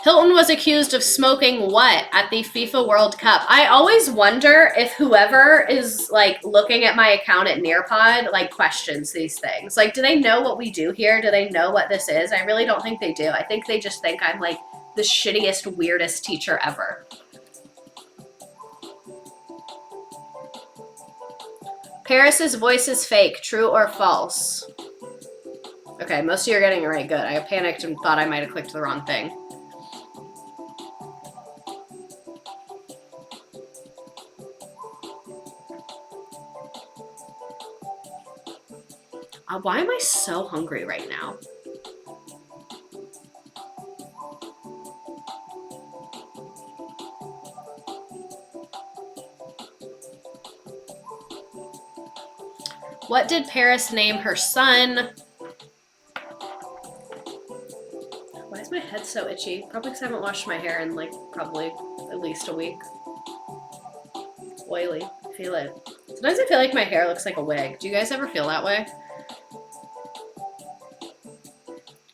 Hilton was accused of smoking what at the FIFA World Cup? I always wonder if whoever is like looking at my account at Nearpod like questions these things. Like, do they know what we do here? Do they know what this is? I really don't think they do. I think they just think I'm like the shittiest, weirdest teacher ever. Paris's voice is fake, true or false? Okay, most of you are getting it right. Good. I panicked and thought I might have clicked the wrong thing. Why am I so hungry right now? What did Paris name her son? Why is my head so itchy? Probably because I haven't washed my hair in like probably at least a week. Oily. I feel it. Sometimes I feel like my hair looks like a wig. Do you guys ever feel that way?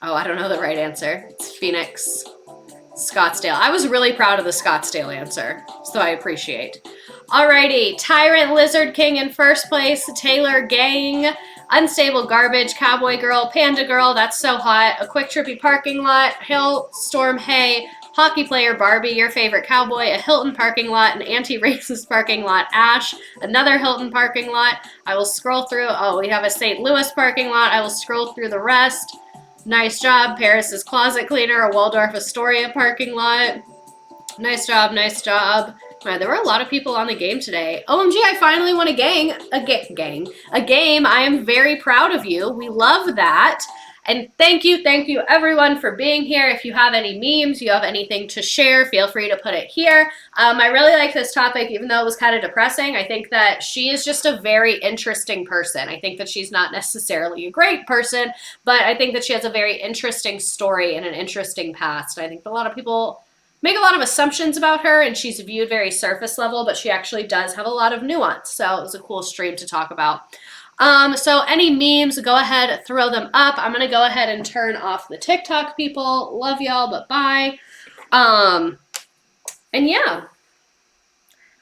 Oh, I don't know the right answer. It's Phoenix. Scottsdale. I was really proud of the Scottsdale answer, so I appreciate. Alrighty, Tyrant Lizard King in first place, Taylor Gang, Unstable Garbage, Cowboy Girl, Panda Girl, that's so hot, A Quick Trippy Parking Lot, Hill Storm Hay, Hockey Player Barbie, Your Favorite Cowboy, a Hilton parking lot, an anti-racist parking lot, Ash, another Hilton parking lot. I will scroll through. Oh, we have a St. Louis parking lot. I will scroll through the rest. Nice job. Paris's Closet Cleaner, a Waldorf Astoria parking lot. Nice job, nice job. Right, there were a lot of people on the game today. OMG, I finally won a game. I am very proud of you. We love that. And thank you everyone for being here. If you have any memes, you have anything to share, feel free to put it here. I really like this topic, even though it was kind of depressing. I think that she is just a very interesting person. I think that she's not necessarily a great person, but I think that she has a very interesting story and an interesting past. I think a lot of people make a lot of assumptions about her, and she's viewed very surface level, but she actually does have a lot of nuance. So it was a cool stream to talk about. So any memes, go ahead, throw them up. I'm going to go ahead and turn off the TikTok people. Love y'all, but bye. And yeah,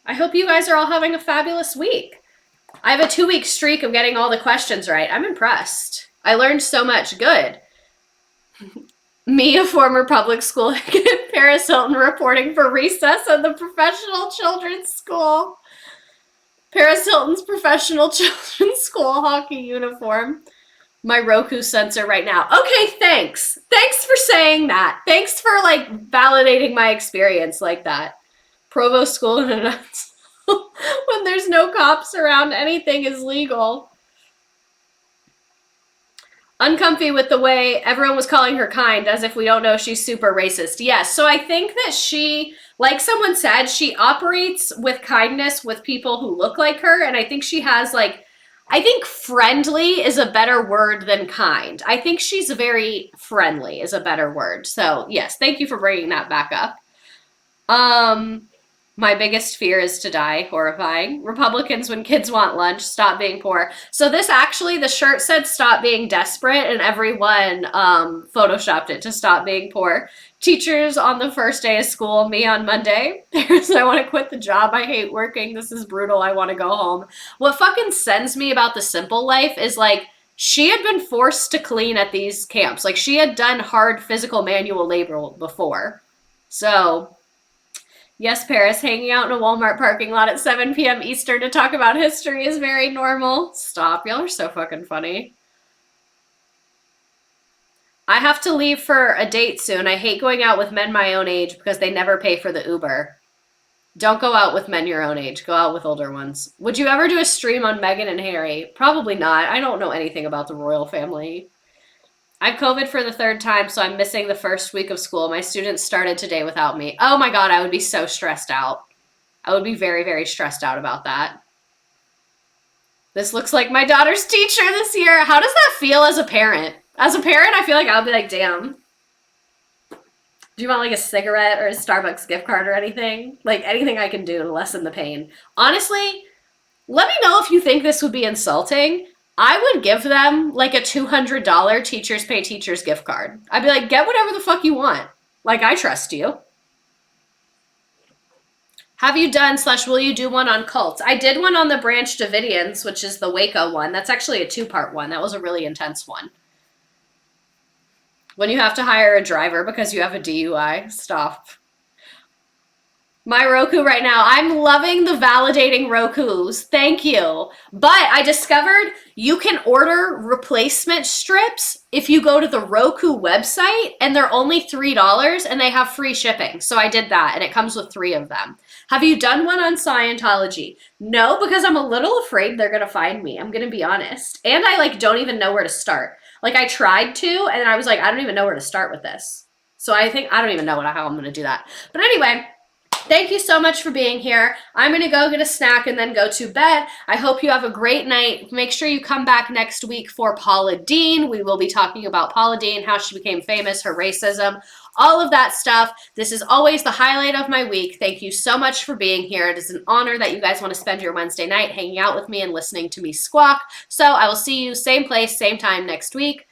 I hope you guys are all having a fabulous week. I have a 2-week streak of getting all the questions right. I'm impressed. I learned so much. Good. Me, a former public school Paris Hilton reporting for recess at the professional children's school. Paris Hilton's professional children's school hockey uniform. My Roku sensor right now. Okay, thanks. Thanks for saying that. Thanks for like validating my experience like that. Provo school in a nutshell. When there's no cops around, anything is legal. Uncomfy with the way everyone was calling her kind, as if we don't know she's super racist. Yes, so I think that she, like someone said, she operates with kindness with people who look like her, and I think she has like, I think friendly is a better word than kind. I think she's very friendly is a better word. So yes, thank you for bringing that back up. My biggest fear is to die. Horrifying. Republicans, when kids want lunch, stop being poor. So this actually, the shirt said stop being desperate, and everyone photoshopped it to stop being poor. Teachers on the first day of school, me on Monday. I want to quit the job. I hate working. This is brutal. I want to go home. What fucking sends me about the simple life is like, she had been forced to clean at these camps. Like she had done hard physical manual labor before. So Yes, Paris, hanging out in a Walmart parking lot at 7 p.m. Eastern to talk about history is very normal. Stop. Y'all are so fucking funny. I have to leave for a date soon. I hate going out with men my own age because they never pay for the Uber. Don't go out with men your own age. Go out with older ones. Would you ever do a stream on Meghan and Harry? Probably not. I don't know anything about the royal family. I've COVID for the 3rd time, so I'm missing the first week of school. My students started today without me. Oh my God, I would be so stressed out. I would be very, very stressed out about that. This looks like my daughter's teacher this year. How does that feel as a parent? As a parent, I feel like I would be like, damn. Do you want like a cigarette or a Starbucks gift card or anything? Like anything I can do to lessen the pain. Honestly, let me know if you think this would be insulting. I would give them like a $200 Teachers Pay Teachers gift card. I'd be like, get whatever the fuck you want. Like, I trust you. Have you done / will you do one on cults? I did one on the Branch Davidians, which is the Waco one. That's actually a 2-part one. That was a really intense one. When you have to hire a driver because you have a DUI, stop. My Roku right now, I'm loving the validating Rokus. Thank you. But I discovered you can order replacement strips if you go to the Roku website, and they're only $3 and they have free shipping. So I did that, and it comes with 3 of them. Have you done one on Scientology? No, because I'm a little afraid they're gonna find me. I'm gonna be honest. And I like don't even know where to start. Like I tried to, and I was like, I don't even know where to start with this. So I don't even know how I'm gonna do that. But anyway, thank you so much for being here. I'm going to go get a snack and then go to bed. I hope you have a great night. Make sure you come back next week for Paula Deen. We will be talking about Paula Deen, how she became famous, her racism, all of that stuff. This is always the highlight of my week. Thank you so much for being here. It is an honor that you guys want to spend your Wednesday night hanging out with me and listening to me squawk. So I will see you same place, same time next week.